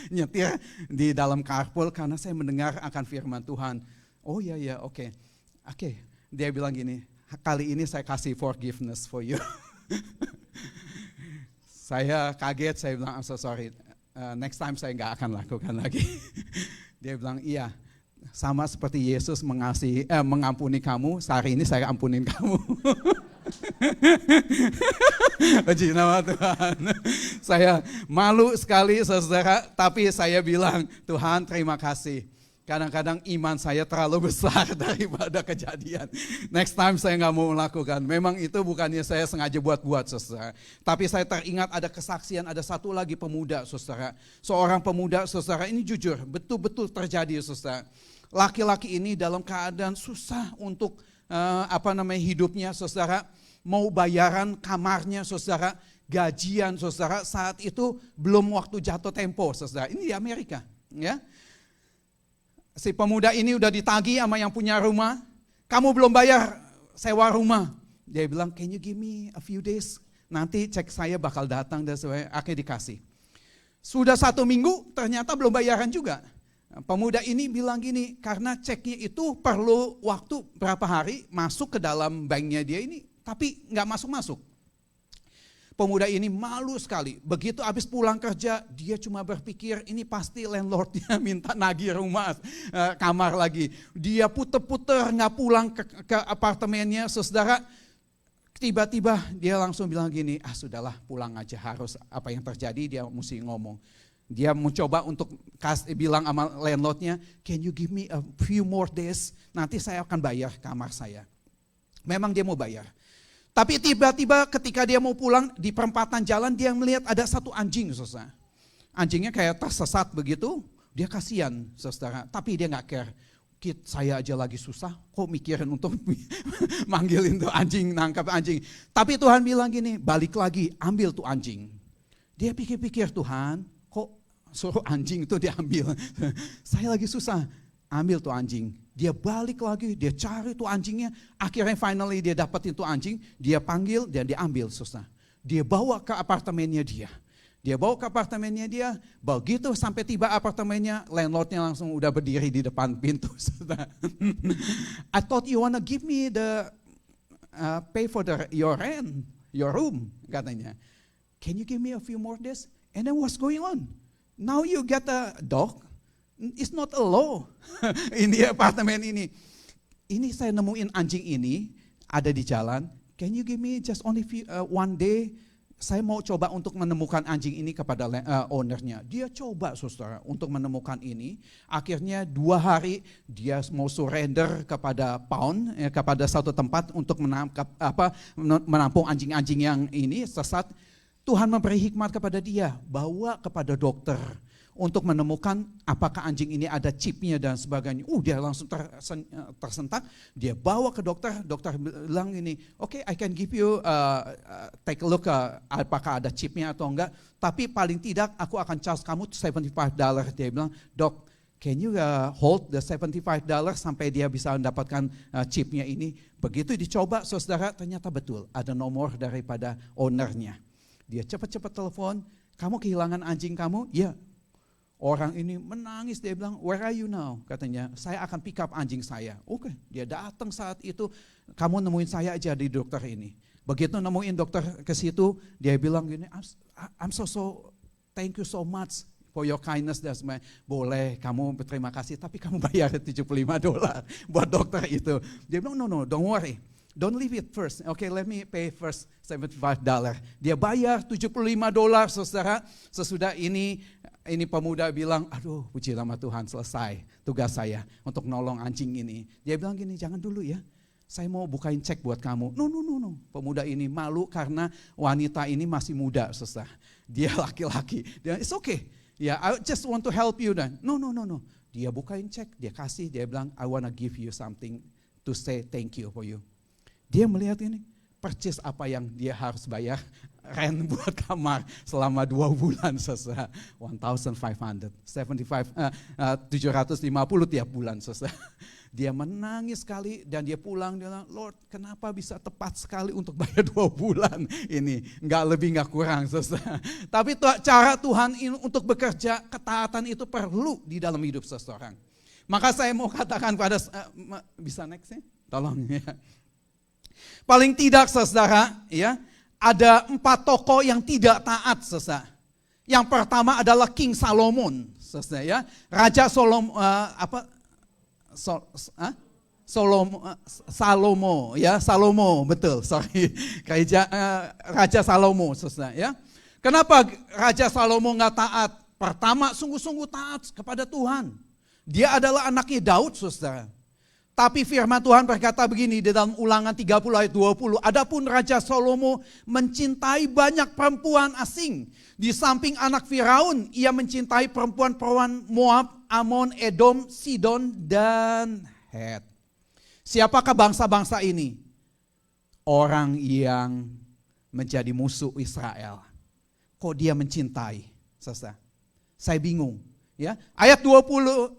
nyetir di dalam carpool karena saya mendengar akan firman Tuhan. Oh ya, oke. Dia bilang gini, kali ini saya kasih forgiveness for you. Saya kaget, saya bilang, I'm so sorry, next time saya nggak akan lakukan lagi. Dia bilang, iya, sama seperti Yesus mengampuni kamu, hari ini saya ampunin kamu. Puji nama Tuhan. Saya malu sekali, saudara, tapi saya bilang, Tuhan terima kasih. Kadang-kadang iman saya terlalu besar daripada kejadian. Next time saya nggak mau melakukan. Memang itu bukannya saya sengaja buat-buat, saudara. Tapi saya teringat ada kesaksian, ada satu lagi pemuda, saudara. Seorang pemuda, saudara, ini jujur, betul-betul terjadi, saudara. Laki-laki ini dalam keadaan susah untuk hidupnya, saudara. Mau bayaran kamarnya, saudara. Gajian, saudara. Saat itu belum waktu jatuh tempo, saudara. Ini di Amerika, ya. Si pemuda ini udah ditagih sama yang punya rumah. Kamu belum bayar sewa rumah. Dia bilang, can you give me a few days? Nanti cek saya bakal datang dan saya akan dikasih. Sudah 1 minggu ternyata belum bayaran juga. Pemuda ini bilang gini, karena ceknya itu perlu waktu berapa hari masuk ke dalam banknya dia ini. Tapi nggak masuk-masuk. Pemuda ini malu sekali. Begitu habis pulang kerja, dia cuma berpikir ini pasti landlordnya minta nagih rumah, kamar lagi. Dia puter-puter nggak pulang ke apartemennya, saudara. Tiba-tiba dia langsung bilang gini, sudahlah pulang aja, harus apa yang terjadi dia mesti ngomong. Dia mencoba untuk bilang sama landlordnya, can you give me a few more days, nanti saya akan bayar kamar saya. Memang dia mau bayar. Tapi tiba-tiba ketika dia mau pulang di perempatan jalan dia melihat ada satu anjing, saudara. Anjingnya kayak tersesat begitu, dia kasihan, saudara. Tapi dia nggak care. Saya aja lagi susah, kok mikirin untuk manggilin tuh anjing, nangkap anjing. Tapi Tuhan bilang gini, balik lagi, ambil tuh anjing. Dia pikir-pikir, Tuhan, kok suruh anjing itu diambil. Saya lagi susah, ambil tuh anjing. Dia balik lagi, dia cari tuh anjingnya. Akhirnya finally dia dapetin tuh anjing, dia panggil dan dia ambil, saudara. Dia bawa ke apartemennya dia. Begitu sampai tiba apartemennya, landlordnya langsung udah berdiri di depan pintu, saudara. I thought you wanna give me the pay for your rent, your room, katanya. Can you give me a few more days? And then what's going on? Now you get a dog. It's not a law ini apartemen ini. Ini saya nemuin anjing ini ada di jalan. Can you give me just only one day? Saya mau coba untuk menemukan anjing ini kepada ownernya. Dia coba, saudara, untuk menemukan ini. Akhirnya 2 hari dia mau surrender kepada pound, kepada satu tempat untuk menampung anjing-anjing yang ini sesat. Tuhan memberi hikmat kepada dia, bawa kepada dokter. Untuk menemukan apakah anjing ini ada chipnya dan sebagainya. Dia langsung tersentak, dia bawa ke dokter bilang ini, okay, I can give you, take a look apakah ada chipnya atau enggak, tapi paling tidak aku akan charge kamu $75. Dia bilang, dok, can you hold the $75 sampai dia bisa mendapatkan chipnya ini. Begitu dicoba, saudara, ternyata betul, ada nomor daripada ownernya. Dia cepat-cepat telepon, kamu kehilangan anjing kamu? Ya. Orang ini menangis, dia bilang, where are you now? Katanya, saya akan pick up anjing saya. Oke, dia datang saat itu, kamu nemuin saya aja di dokter ini. Begitu nemuin dokter ke situ, dia bilang gini, I'm so thank you so much for your kindness. Dan boleh, kamu berterima kasih, tapi kamu bayar $75 buat dokter itu. Dia bilang, no, don't worry. Don't leave it first. Okay, let me pay first $75. Dia bayar $75, saudara. Sesudah ini pemuda bilang, aduh puji nama Tuhan, selesai tugas saya untuk nolong anjing ini. Dia bilang gini, jangan dulu ya, saya mau bukain cek buat kamu. No. Pemuda ini malu karena wanita ini masih muda, saudara. Dia laki-laki. Dia, it's okay. Ya, I just want to help you dan. No. Dia bukain cek, dia kasih, dia bilang, I wanna give you something to say thank you for you. Dia melihat ini, percis apa yang dia harus bayar, rent buat kamar selama 2 bulan, saudara. 1,500, 750 tiap bulan, saudara. Dia menangis sekali dan dia pulang, dia bilang, Lord, kenapa bisa tepat sekali untuk bayar 2 bulan ini, nggak lebih nggak kurang, saudara. Tapi cara Tuhan ini untuk bekerja, ketaatan itu perlu di dalam hidup seseorang. Maka saya mau katakan pada, bisa next ya, tolong ya. Paling tidak, saudara, ya, ada 4 tokoh yang tidak taat, saudara. Yang pertama adalah King Solomon, saudara, ya. Raja Salomo, betul, sorry. Raja Salomo, saudara, ya. Kenapa Raja Salomo nggak taat? Pertama, sungguh-sungguh taat kepada Tuhan. Dia adalah anaknya Daud, saudara. Tapi firman Tuhan berkata begini di dalam Ulangan 30 ayat 20. Adapun Raja Salomo mencintai banyak perempuan asing. Di samping anak Firaun, ia mencintai perempuan-perempuan Moab, Amon, Edom, Sidon, dan Het. Siapakah bangsa-bangsa ini? Orang yang menjadi musuh Israel. Kok dia mencintai? Saya bingung. Ya, ayat 21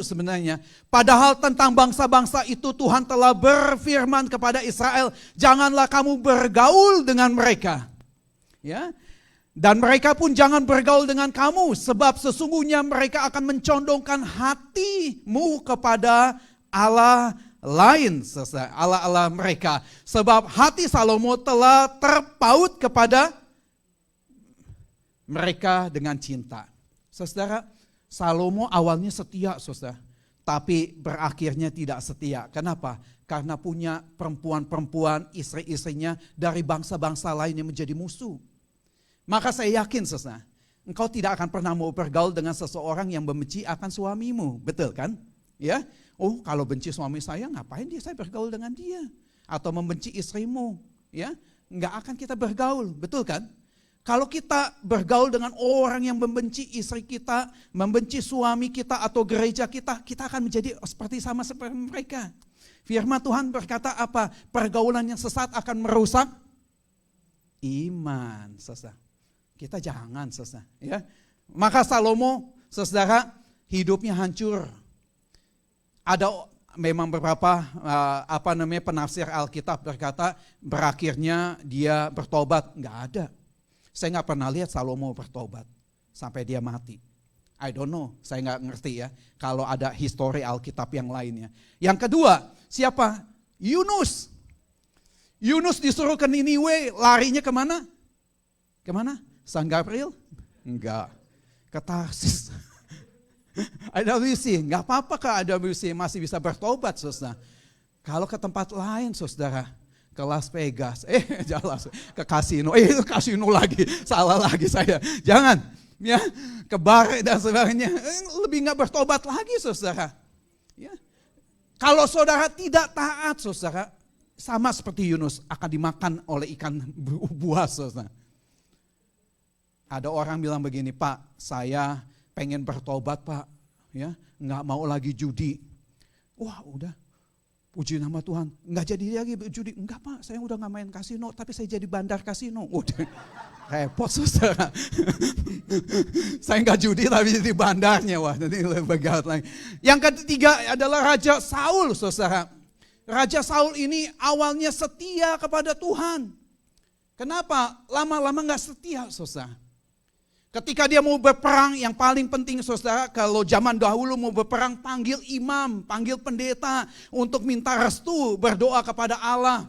sebenarnya. Padahal tentang bangsa-bangsa itu Tuhan telah berfirman kepada Israel, janganlah kamu bergaul dengan mereka. Ya. Dan mereka pun jangan bergaul dengan kamu, sebab sesungguhnya mereka akan mencondongkan hatimu kepada Allah lain, Allah-Allah mereka. Sebab hati Salomo telah terpaut kepada mereka dengan cinta. Saudara, Salomo awalnya setia, saudara, tapi berakhirnya tidak setia. Kenapa? Karena punya perempuan-perempuan, istri-istrinya dari bangsa-bangsa lain yang menjadi musuh. Maka saya yakin, saudara, engkau tidak akan pernah mau bergaul dengan seseorang yang membenci akan suamimu, betul kan? Ya, oh kalau benci suami saya, ngapain saya bergaul dengan dia? Atau membenci istrimu, ya, nggak akan kita bergaul, betul kan? Kalau kita bergaul dengan orang yang membenci istri kita, membenci suami kita atau gereja kita, kita akan menjadi sama seperti mereka. Firman Tuhan berkata apa? Pergaulan yang sesat akan merusak iman, saudara. Kita jangan, saudara. Ya. Maka Salomo, saudara, hidupnya hancur. Ada memang beberapa penafsir Alkitab berkata berakhirnya dia bertobat, nggak ada. Saya nggak pernah lihat Salomo bertobat sampai dia mati. I don't know, saya nggak ngerti ya. Kalau ada histori Alkitab yang lainnya. Yang kedua, siapa? Yunus. Yunus disuruh ke Niniwe, larinya kemana? Kemana? San Gabriel? Enggak. Ke Tarsis. AWC, nggak apa-apa ke AWC masih bisa bertobat, saudara. Kalau ke tempat lain, saudara, ke Las Vegas, jelas, ke kasino, kasino lagi, salah lagi saya. Jangan, ya, ke bar dan sebagainya, lebih nggak bertobat lagi, saudara. Ya. Kalau saudara tidak taat, saudara, sama seperti Yunus akan dimakan oleh ikan buas, saudara. Ada orang bilang begini, Pak, saya pengen bertobat, Pak, ya, nggak mau lagi judi. Wah, udah. Puji nama Tuhan, nggak jadi lagi judi. Enggak, Pak, saya udah nggak main kasino, tapi saya jadi bandar kasino. Udah repot, saudara. Saya nggak judi tapi jadi bandarnya. Wah, nanti lebih begat lagi. Yang ketiga adalah Raja Saul, saudara. Raja Saul ini awalnya setia kepada Tuhan. Kenapa? Lama-lama nggak setia, saudara. Ketika dia mau berperang, yang paling penting, saudara, kalau zaman dahulu mau berperang, panggil imam, panggil pendeta untuk minta restu, berdoa kepada Allah.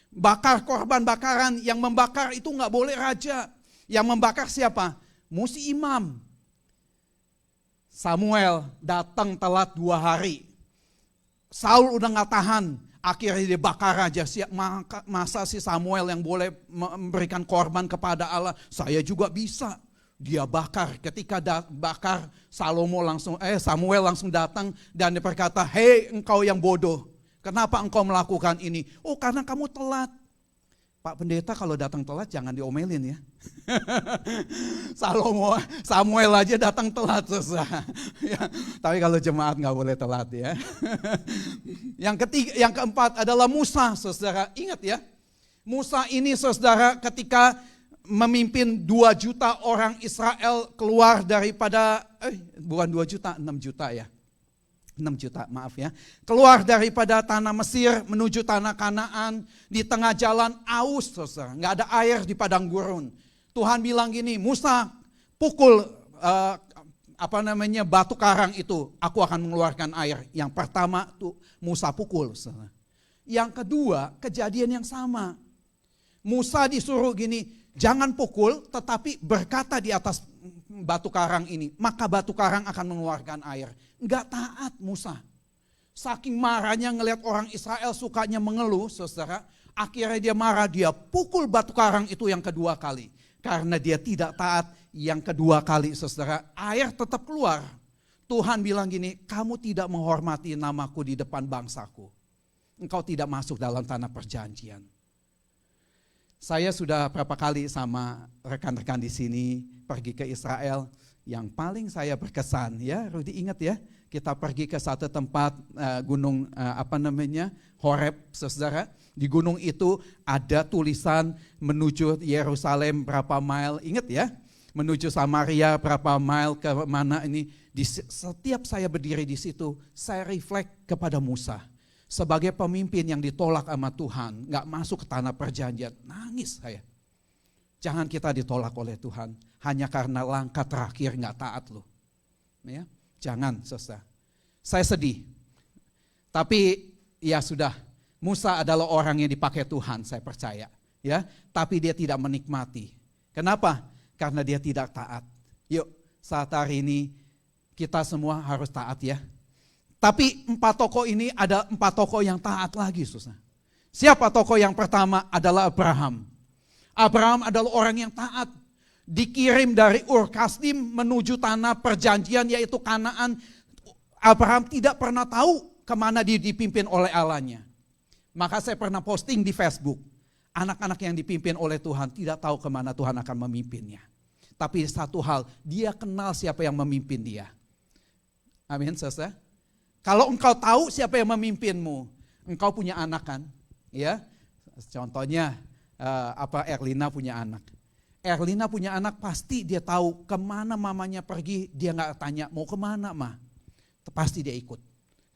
Bakar korban bakaran, yang membakar itu nggak boleh raja. Yang membakar siapa? Mesti imam. Samuel datang telat 2 hari. Saul udah nggak tahan, akhirnya dia bakar raja. Masa si Samuel yang boleh memberikan korban kepada Allah? Saya juga bisa. Dia bakar, ketika bakar Samuel langsung datang dan dia berkata, hei engkau yang bodoh, kenapa engkau melakukan ini? Oh, karena kamu telat. Pak pendeta kalau datang telat jangan diomelin ya. Samuel aja datang telat, susah. Ya, tapi kalau jemaat nggak boleh telat ya. Yang keempat adalah Musa, saudara. Ingat ya, Musa ini, saudara, ketika memimpin 2 juta orang Israel keluar daripada, bukan 2 juta, 6 juta ya. 6 juta, maaf ya. Keluar daripada tanah Mesir menuju tanah Kanaan, di tengah jalan aus, saudara. Nggak ada air di padang gurun. Tuhan bilang gini, Musa pukul batu karang itu, aku akan mengeluarkan air. Yang pertama tuh Musa pukul, saudara. Yang kedua, kejadian yang sama. Musa disuruh gini, jangan pukul, tetapi berkata di atas batu karang ini, maka batu karang akan mengeluarkan air. Enggak taat Musa. Saking marahnya ngelihat orang Israel sukanya mengeluh, saudara, akhirnya dia marah, dia pukul batu karang itu yang kedua kali. Karena dia tidak taat yang kedua kali, saudara, air tetap keluar. Tuhan bilang gini, kamu tidak menghormati namaku di depan bangsaku. Engkau tidak masuk dalam tanah perjanjian. Saya sudah berapa kali sama rekan-rekan di sini pergi ke Israel. Yang paling saya berkesan, ya Rudy ingat ya, kita pergi ke satu tempat gunung Horeb, saudara. Di gunung itu ada tulisan menuju Yerusalem berapa mile, ingat ya? Menuju Samaria berapa mile ke mana ini. Setiap saya berdiri di situ, saya reflect kepada Musa. Sebagai pemimpin yang ditolak sama Tuhan, gak masuk ke tanah perjanjian, nangis saya. Jangan kita ditolak oleh Tuhan hanya karena langkah terakhir gak taat loh. Ya, jangan, saudara. Saya sedih. Tapi ya sudah, Musa adalah orang yang dipakai Tuhan, saya percaya. Ya, tapi dia tidak menikmati. Kenapa? Karena dia tidak taat. Yuk, saat hari ini kita semua harus taat ya. Tapi 4 tokoh ini ada 4 tokoh yang taat lagi, saudara. Siapa tokoh yang pertama? Adalah Abraham. Abraham adalah orang yang taat. Dikirim dari Ur Kasdim menuju tanah perjanjian yaitu Kanaan. Abraham tidak pernah tahu kemana dia dipimpin oleh Allahnya. Maka saya pernah posting di Facebook. Anak-anak yang dipimpin oleh Tuhan tidak tahu kemana Tuhan akan memimpinnya. Tapi satu hal, dia kenal siapa yang memimpin dia. Amin, saudara. Kalau engkau tahu siapa yang memimpinmu, engkau punya anak kan, ya. Contohnya Erlina punya anak. Erlina punya anak pasti dia tahu kemana mamanya pergi, dia nggak tanya mau kemana ma, pasti dia ikut,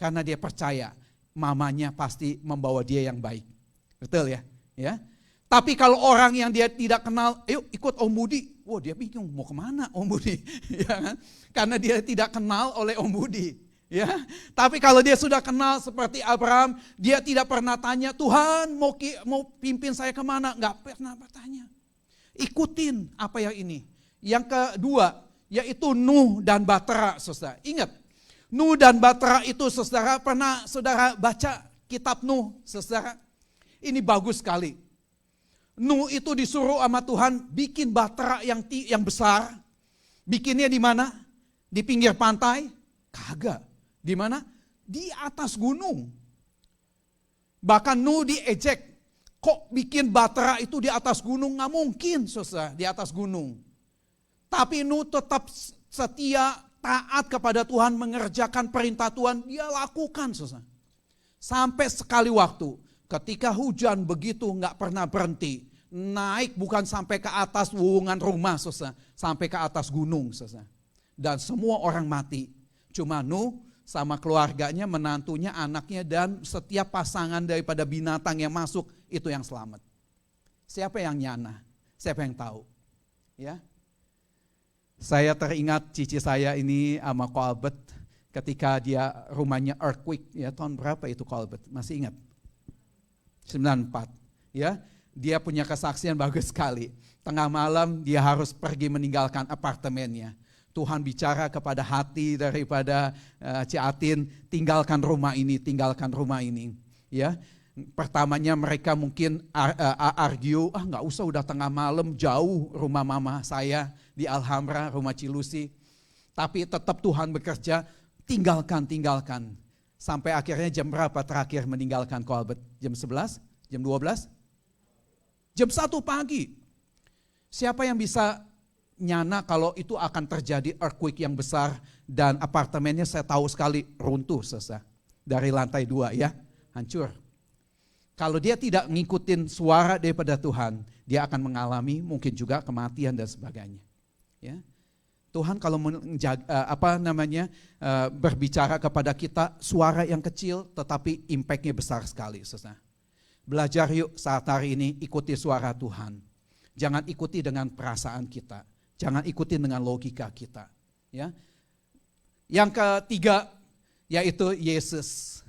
karena dia percaya mamanya pasti membawa dia yang baik, betul ya, ya. Tapi kalau orang yang dia tidak kenal, ayo ikut Om Budi, wah dia bingung mau kemana Om Budi, ya kan? Karena dia tidak kenal oleh Om Budi. Ya, tapi kalau dia sudah kenal seperti Abraham, dia tidak pernah tanya, Tuhan mau pimpin saya kemana? Enggak pernah bertanya. Ikutin apa yang ini. Yang kedua, yaitu Nuh dan Batra, saudara. Ingat, Nuh dan Batra itu saudara, pernah saudara baca kitab Nuh, saudara? Ini bagus sekali. Nuh itu disuruh sama Tuhan bikin batra yang besar. Bikinnya di mana? Di pinggir pantai? Kagak. Di mana? Di atas gunung. Bahkan Nuh diejek. Kok bikin batra itu di atas gunung? Nggak mungkin, saudara, di atas gunung. Tapi Nuh tetap setia, taat kepada Tuhan, mengerjakan perintah Tuhan. Dia lakukan, saudara. Sampai sekali waktu, ketika hujan begitu nggak pernah berhenti. Naik bukan sampai ke atas wuungan rumah, saudara. Sampai ke atas gunung, saudara. Dan semua orang mati. Cuma Nuh sama keluarganya, menantunya, anaknya, dan setiap pasangan daripada binatang yang masuk itu yang selamat. Siapa yang nyana? Siapa yang tahu? Ya, saya teringat cici saya ini sama Ko Albert ketika dia rumahnya earthquake, ya tahun berapa itu Ko Albert? Masih ingat? 94. Ya, dia punya kesaksian bagus sekali. Tengah malam dia harus pergi meninggalkan apartemennya. Tuhan bicara kepada hati daripada Ciatin, tinggalkan rumah ini, tinggalkan rumah ini. Ya, pertamanya mereka mungkin argue, nggak usah udah tengah malam, jauh rumah mama saya di Alhambra, rumah Cilusi. Tapi tetap Tuhan bekerja, tinggalkan. Sampai akhirnya jam berapa terakhir meninggalkan Kolbet? Jam 11? Jam 12? Jam 1 pagi. Siapa yang bisa nyana kalau itu akan terjadi earthquake yang besar dan apartemennya saya tahu sekali runtuh dari lantai 2 ya, hancur. Kalau dia tidak ngikutin suara daripada Tuhan, dia akan mengalami mungkin juga kematian dan sebagainya. Ya. Tuhan kalau berbicara kepada kita suara yang kecil tetapi impactnya besar sekali. Belajar yuk saat hari ini ikuti suara Tuhan. Jangan ikuti dengan perasaan kita. Jangan ikuti dengan logika kita. Ya. Yang ketiga yaitu Yesus.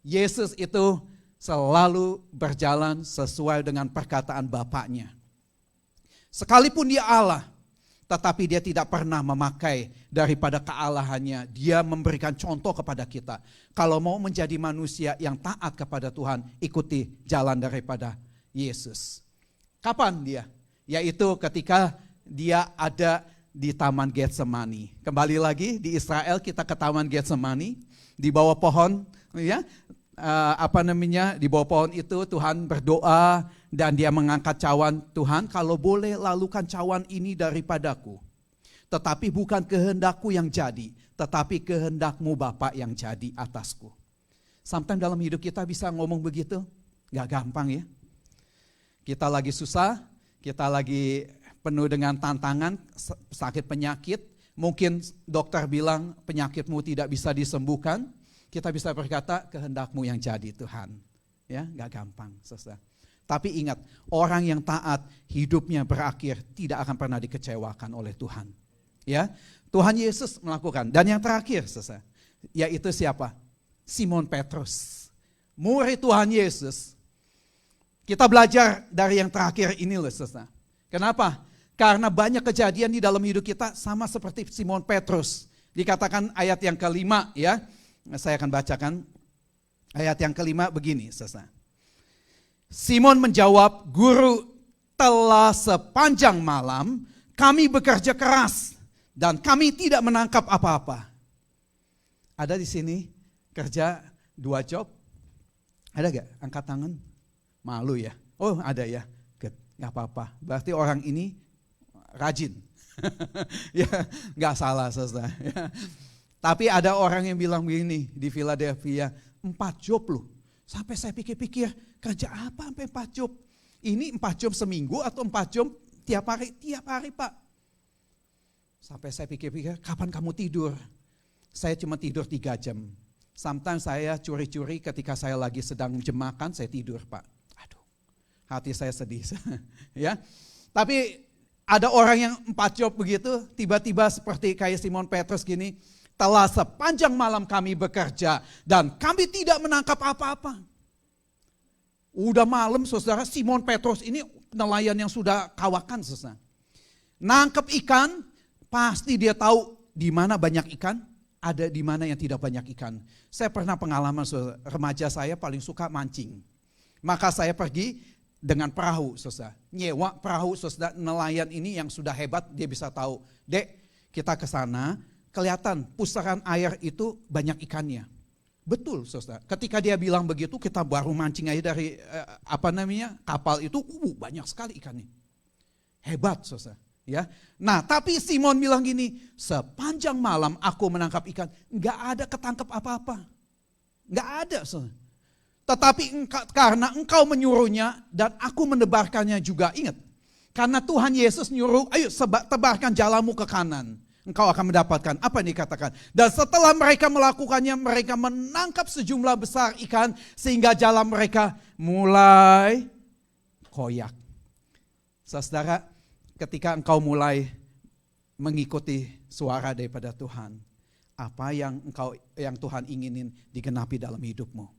Yesus itu selalu berjalan sesuai dengan perkataan Bapaknya. Sekalipun dia Allah, tetapi dia tidak pernah memakai daripada kealahannya. Dia memberikan contoh kepada kita. Kalau mau menjadi manusia yang taat kepada Tuhan, ikuti jalan daripada Yesus. Kapan dia? Yaitu ketika dia ada di Taman Getsemani. Kembali lagi di Israel kita ke Taman Getsemani, di bawah pohon, ya, di bawah pohon itu Tuhan berdoa dan dia mengangkat cawan, Tuhan kalau boleh lalukan cawan ini daripadaku. Tetapi bukan kehendakku yang jadi, tetapi kehendakmu Bapa yang jadi atasku. Sometimes dalam hidup kita bisa ngomong begitu, gak gampang ya. Kita lagi susah, kita lagi penuh dengan tantangan, sakit penyakit, mungkin dokter bilang penyakitmu tidak bisa disembuhkan, kita bisa berkata kehendakmu yang jadi Tuhan. Ya, gak gampang, saudara. Tapi ingat, orang yang taat hidupnya berakhir tidak akan pernah dikecewakan oleh Tuhan. Ya, Tuhan Yesus melakukan. Dan yang terakhir, saudara, yaitu siapa? Simon Petrus, murid Tuhan Yesus. Kita belajar dari yang terakhir ini loh, saudara. Kenapa? Karena banyak kejadian di dalam hidup kita sama seperti Simon Petrus. Dikatakan ayat yang kelima ya. Saya akan bacakan ayat yang kelima begini. Simon menjawab, Guru, telah sepanjang malam kami bekerja keras dan kami tidak menangkap apa-apa. Ada di sini kerja 2 job? Ada gak? Angkat tangan. Malu ya? Oh ada ya. Gak apa-apa. Berarti orang ini rajin. Ya, gak salah saudara. Ya. Tapi ada orang yang bilang begini di Philadelphia, 4 job loh. Sampai saya pikir-pikir, kerja apa sampai 4 job? Ini 4 job seminggu atau 4 job tiap hari? Tiap hari Pak. Sampai saya pikir-pikir, kapan kamu tidur? Saya cuma tidur 3 jam. Sometimes saya curi-curi ketika saya lagi sedang jemakan, saya tidur Pak. Aduh, hati saya sedih. Ya. Tapi ada orang yang 4 job begitu, tiba-tiba seperti kayak Simon Petrus gini, telah sepanjang malam kami bekerja dan kami tidak menangkap apa-apa. Udah malam saudara, Simon Petrus ini nelayan yang sudah kawakan saudara. Nangkep ikan, pasti dia tahu di mana banyak ikan, ada di mana yang tidak banyak ikan. Saya pernah pengalaman saudara, remaja saya paling suka mancing. Maka saya pergi dengan perahu, saudara. Nyewa perahu, saudara, nelayan ini yang sudah hebat, dia bisa tahu. Dek, kita ke sana, kelihatan pusaran air itu banyak ikannya. Betul, saudara. Ketika dia bilang begitu, kita baru mancing aja dari kapal itu, banyak sekali ikannya. Hebat, saudara. Ya. Nah, tapi Simon bilang gini, sepanjang malam aku menangkap ikan, nggak ada ketangkep apa-apa. Nggak ada, saudara. Tetapi karena engkau menyuruhnya dan aku menebarkannya juga. Ingat, karena Tuhan Yesus nyuruh, ayo tebarkan jalamu ke kanan. Engkau akan mendapatkan, apa yang dikatakan. Dan setelah mereka melakukannya, mereka menangkap sejumlah besar ikan. Sehingga jalan mereka mulai koyak. Saudara, ketika engkau mulai mengikuti suara daripada Tuhan, apa yang Tuhan inginin digenapi dalam hidupmu.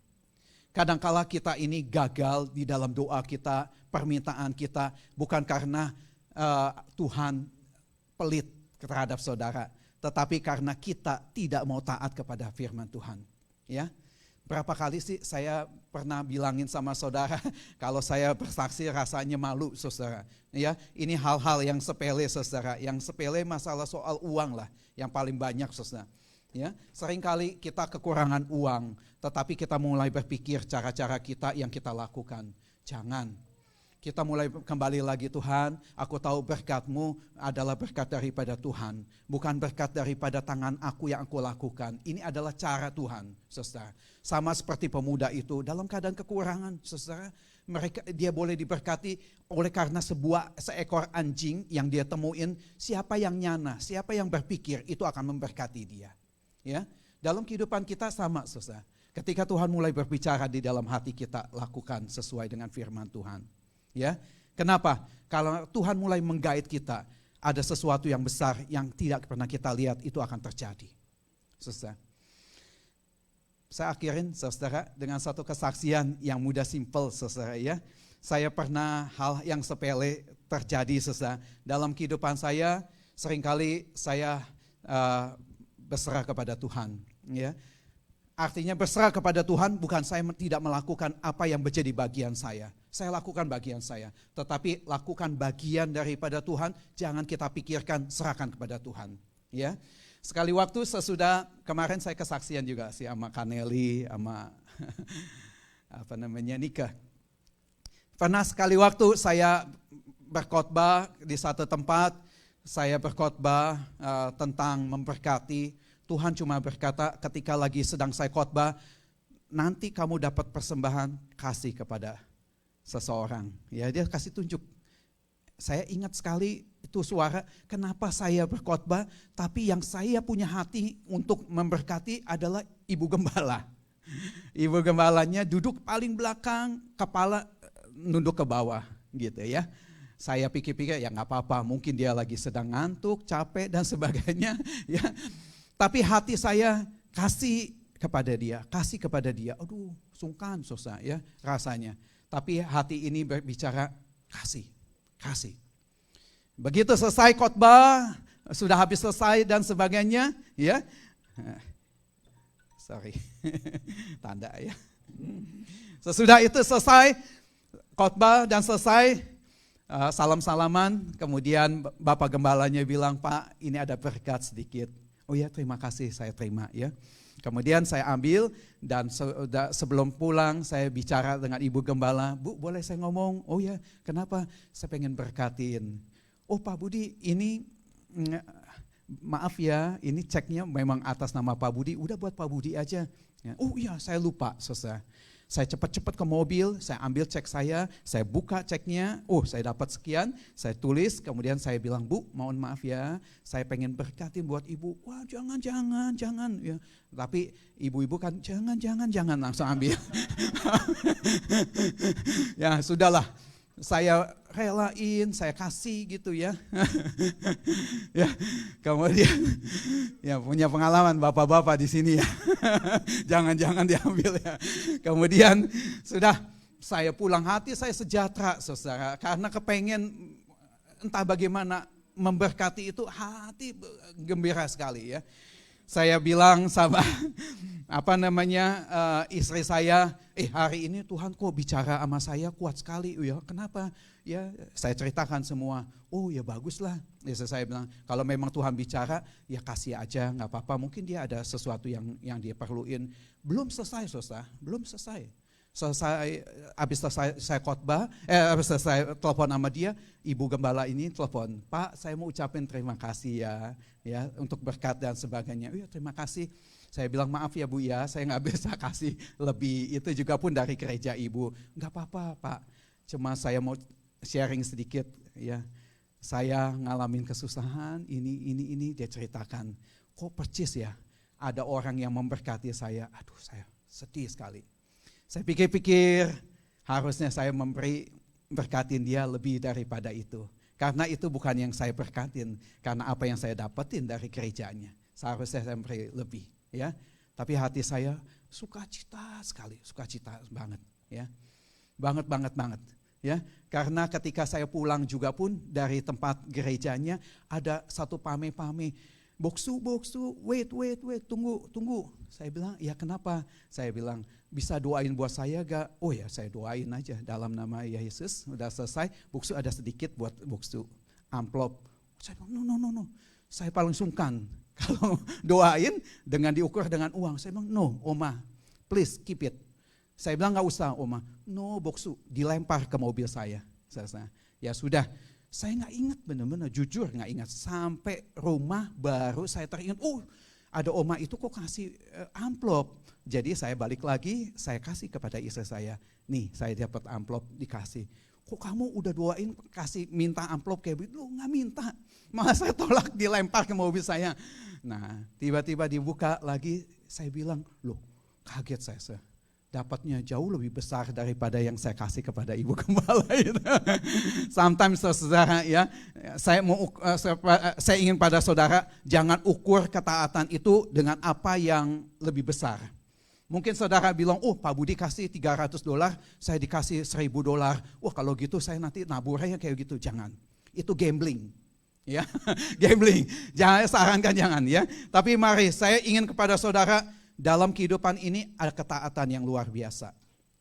Kadangkala kita ini gagal di dalam doa kita, permintaan kita, bukan karena Tuhan pelit terhadap saudara, tetapi karena kita tidak mau taat kepada firman Tuhan. Ya, berapa kali sih saya pernah bilangin sama saudara, kalau saya bersaksi rasanya malu saudara. Ya, ini hal-hal yang sepele saudara, yang sepele masalah soal uang lah, yang paling banyak saudara. Ya, seringkali kita kekurangan uang, tetapi kita mulai berpikir cara-cara kita yang kita lakukan. Jangan. Kita mulai kembali lagi, Tuhan, aku tahu berkat-Mu adalah berkat daripada Tuhan. Bukan berkat daripada tangan aku yang aku lakukan. Ini adalah cara Tuhan, saudara. Sama seperti pemuda itu dalam keadaan kekurangan, saudara. Dia boleh diberkati oleh karena seekor anjing yang dia temuin. Siapa yang nyana, siapa yang berpikir itu akan memberkati dia. Ya, dalam kehidupan kita sama, saudara. Ketika Tuhan mulai berbicara di dalam hati kita, lakukan sesuai dengan firman Tuhan. Ya, kenapa? Kalau Tuhan mulai menggait kita, ada sesuatu yang besar yang tidak pernah kita lihat itu akan terjadi. Saudara. Saya akhirin, saudara, dengan satu kesaksian yang mudah simpel, saudara ya. Saya pernah hal yang sepele terjadi, saudara. Dalam kehidupan saya, seringkali saya berserah kepada Tuhan. Ya. Artinya berserah kepada Tuhan, bukan saya tidak melakukan apa yang menjadi bagian saya. Saya lakukan bagian saya, tetapi lakukan bagian daripada Tuhan, jangan kita pikirkan, serahkan kepada Tuhan. Ya, sekali waktu sesudah kemarin saya kesaksian juga sih sama Kaneli, sama Nika. Pernah sekali waktu saya berkhotbah di satu tempat, saya berkhotbah tentang memberkati. Tuhan cuma berkata ketika lagi sedang saya khotbah, nanti kamu dapat persembahan, kasih kepada seseorang. Ya, dia kasih tunjuk. Saya ingat sekali itu suara, kenapa saya berkhotbah, tapi yang saya punya hati untuk memberkati adalah ibu gembala. Ibu gembalanya duduk paling belakang, kepala nunduk ke bawah gitu ya. Saya pikir-pikir ya nggak apa-apa, mungkin dia lagi sedang ngantuk, capek dan sebagainya ya. Tapi hati saya kasih kepada dia. Aduh, sungkan susah ya rasanya. Tapi hati ini berbicara kasih. Begitu selesai khotbah, sudah habis selesai dan sebagainya, ya. Sorry, tanda ya. Sesudah itu selesai khotbah dan selesai, salam-salaman, kemudian Bapak Gembalanya bilang, Pak ini ada berkat sedikit. Oh ya, terima kasih, saya terima ya. Kemudian saya ambil dan sebelum pulang saya bicara dengan Ibu Gembala, Bu boleh saya ngomong? Oh ya, kenapa? Saya pengen berkatin. Oh Pak Budi, ini maaf ya, ini ceknya memang atas nama Pak Budi, udah buat Pak Budi aja. Oh iya, saya lupa, selesai. Saya cepat-cepat ke mobil, saya ambil cek saya buka ceknya, saya dapat sekian, saya tulis, kemudian saya bilang, Bu, mohon maaf ya, saya pengen berkatin buat ibu. Wah, jangan. Ya. Tapi ibu-ibu kan, jangan, langsung ambil. Ya, sudahlah. Saya relain, saya kasih gitu ya. Ya, kemudian ya punya pengalaman bapak-bapak di sini ya. Jangan diambil ya. Kemudian sudah saya pulang, hati saya sejahtera saudara, karena kepengen entah bagaimana memberkati itu, hati gembira sekali ya. Saya bilang sama istri saya, hari ini Tuhan kok bicara sama saya kuat sekali. Ya, kenapa? Ya, saya ceritakan semua. Oh ya baguslah. Ya, saya bilang kalau memang Tuhan bicara, ya kasih aja, nggak apa-apa. Mungkin dia ada sesuatu yang dia perluin. Belum selesai, belum selesai. Habis selesai saya khotbah, habis selesai telepon sama dia, Ibu Gembala ini telepon, Pak saya mau ucapin terima kasih ya untuk berkat dan sebagainya. Iya terima kasih. Saya bilang maaf ya Bu ya, saya nggak bisa kasih lebih, itu juga pun dari gereja Ibu. Nggak apa-apa Pak, cuma saya mau sharing sedikit ya. Saya ngalamin kesusahan, ini dia ceritakan. Kok percis ya, ada orang yang memberkati saya, aduh saya sedih sekali. Saya pikir-pikir harusnya saya berkatin dia lebih daripada itu. Karena itu bukan yang saya berkatin, karena apa yang saya dapetin dari gerejanya. Seharusnya saya beri lebih. Ya, tapi hati saya sukacita sekali, sukacita banget. Ya, banget. Ya, karena ketika saya pulang juga pun dari tempat gerejanya ada satu pame-pame. Boksu, wait, tunggu. Saya bilang, ya kenapa? Saya bilang, bisa doain buat saya gak? Oh ya saya doain aja dalam nama Yesus, udah selesai. Boksu ada sedikit buat boksu, amplop. Saya bilang, no. Saya paling sungkan kalau doain dengan diukur dengan uang. Saya bilang, no Oma, please keep it. Saya bilang gak usah Oma, no boksu, dilempar ke mobil saya. Ya sudah. Saya gak ingat benar-benar, jujur gak ingat. Sampai rumah baru saya teringat, ada Oma itu kok kasih amplop. Jadi saya balik lagi, saya kasih kepada istri saya. Nih saya dapat amplop dikasih. Kok kamu udah doain kasih minta amplop kayak begitu? Loh gak minta, malah saya tolak dilempar ke mobil saya. Nah tiba-tiba dibuka lagi, saya bilang, loh kaget saya. Dapatnya jauh lebih besar daripada yang saya kasih kepada Ibu Gembala itu. Sometimes saudara ya, saya ingin pada saudara jangan ukur ketaatan itu dengan apa yang lebih besar. Mungkin saudara bilang, Pak Budi kasih $300, saya dikasih $1,000. Kalau gitu saya nanti naburnya kayak gitu. Jangan, itu gambling. Ya, gambling. Jangan sarankan jangan ya. Tapi mari saya ingin kepada saudara, dalam kehidupan ini ada ketaatan yang luar biasa.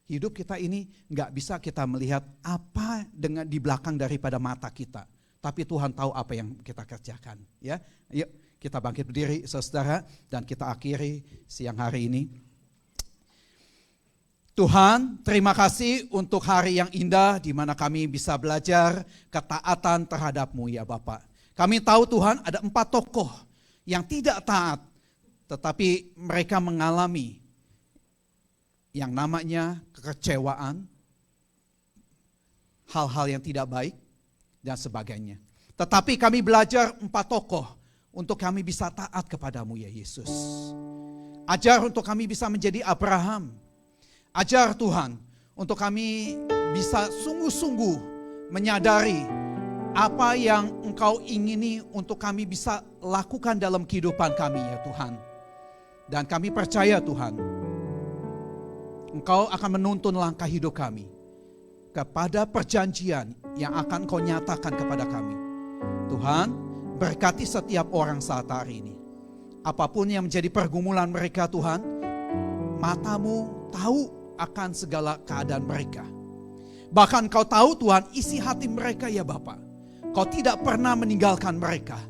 Hidup kita ini nggak bisa kita melihat apa dengan di belakang daripada mata kita. Tapi Tuhan tahu apa yang kita kerjakan. Ya, yuk kita bangkit berdiri saudara dan kita akhiri siang hari ini. Tuhan, terima kasih untuk hari yang indah di mana kami bisa belajar ketaatan terhadap-Mu ya Bapak. Kami tahu Tuhan ada 4 tokoh yang tidak taat, tetapi mereka mengalami yang namanya kekecewaan, hal-hal yang tidak baik, dan sebagainya. Tetapi kami belajar 4 tokoh untuk kami bisa taat kepadamu ya Yesus. Ajar untuk kami bisa menjadi Abraham. Ajar Tuhan untuk kami bisa sungguh-sungguh menyadari apa yang Engkau ingini untuk kami bisa lakukan dalam kehidupan kami ya Tuhan. Dan kami percaya Tuhan, Engkau akan menuntun langkah hidup kami kepada perjanjian yang akan Engkau nyatakan kepada kami. Tuhan, berkati setiap orang saat hari ini. Apapun yang menjadi pergumulan mereka Tuhan, mata-Mu tahu akan segala keadaan mereka. Bahkan Kau tahu Tuhan isi hati mereka ya Bapa. Kau tidak pernah meninggalkan mereka.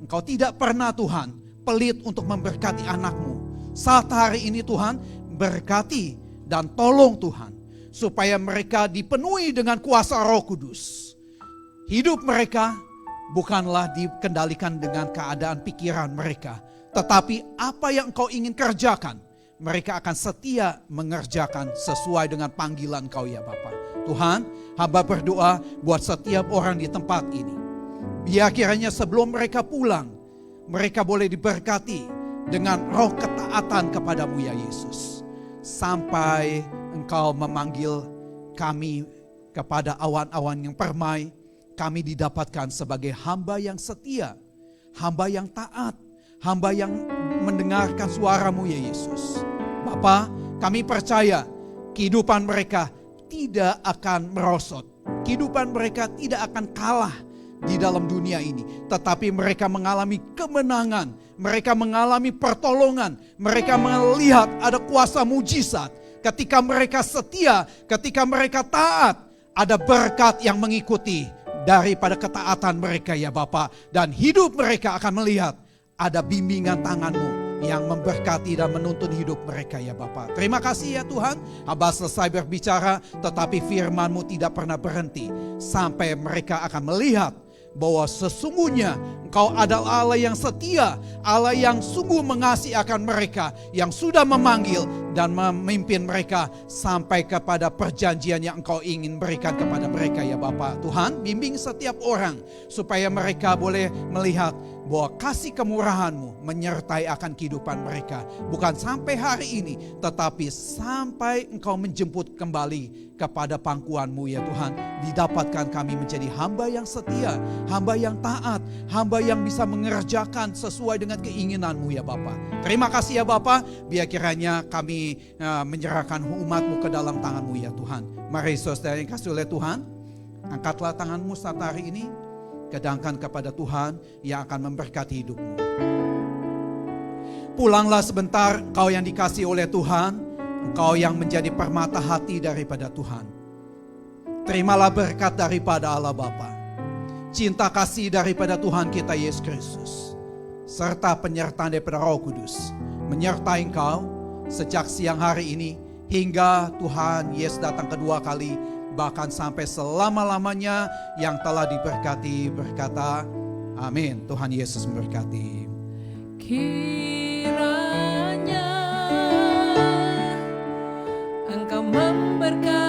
Engkau tidak pernah Tuhan pelit untuk memberkati anak-Mu. Saat hari ini Tuhan, berkati dan tolong Tuhan, supaya mereka dipenuhi dengan kuasa Roh Kudus. Hidup mereka bukanlah dikendalikan dengan keadaan pikiran mereka, tetapi apa yang Engkau ingin kerjakan, mereka akan setia mengerjakan sesuai dengan panggilan Kau ya Bapa. Tuhan, hamba berdoa buat setiap orang di tempat ini. Biar kiranya sebelum mereka pulang, mereka boleh diberkati dengan roh ketaatan kepadamu ya Yesus. Sampai Engkau memanggil kami kepada awan-awan yang permai, kami didapatkan sebagai hamba yang setia, hamba yang taat, hamba yang mendengarkan suara-Mu ya Yesus. Bapa, kami percaya kehidupan mereka tidak akan merosot. Kehidupan mereka tidak akan kalah di dalam dunia ini. Tetapi mereka mengalami kemenangan, mereka mengalami pertolongan, mereka melihat ada kuasa mujizat. Ketika mereka setia, ketika mereka taat, ada berkat yang mengikuti daripada ketaatan mereka ya Bapa. Dan hidup mereka akan melihat ada bimbingan tangan-Mu yang memberkati dan menuntun hidup mereka ya Bapa. Terima kasih ya Tuhan, hamba selesai berbicara, tetapi firman-Mu tidak pernah berhenti. Sampai mereka akan melihat bahwa sesungguhnya Engkau adalah Allah yang setia, Allah yang sungguh mengasihi akan mereka, yang sudah memanggil dan memimpin mereka sampai kepada perjanjian yang Engkau ingin berikan kepada mereka ya Bapa. Tuhan, bimbing setiap orang supaya mereka boleh melihat bahwa kasih kemurahan-Mu menyertai akan kehidupan mereka. Bukan sampai hari ini, tetapi sampai Engkau menjemput kembali kepada pangkuan-Mu ya Tuhan. Didapatkan kami menjadi hamba yang setia, hamba yang taat, hamba yang bisa mengerjakan sesuai dengan keinginan-Mu ya Bapa. Terima kasih ya Bapa, biar kiranya kami menyerahkan umat-Mu ke dalam tangan-Mu ya Tuhan. Mari saudara yang kasih oleh Tuhan, angkatlah tangan-Mu saat hari ini, kedangkan kepada Tuhan yang akan memberkati hidupmu. Pulanglah sebentar, kau yang dikasihi oleh Tuhan, engkau yang menjadi permata hati daripada Tuhan. Terimalah berkat daripada Allah Bapa, cinta kasih daripada Tuhan kita Yesus Kristus, serta penyertaan daripada Roh Kudus menyertai engkau sejak siang hari ini hingga Tuhan Yesus datang kedua kali, bahkan sampai selama-lamanya yang telah diberkati. Berkata, amin. Tuhan Yesus memberkati.
Kiranya Engkau memberkati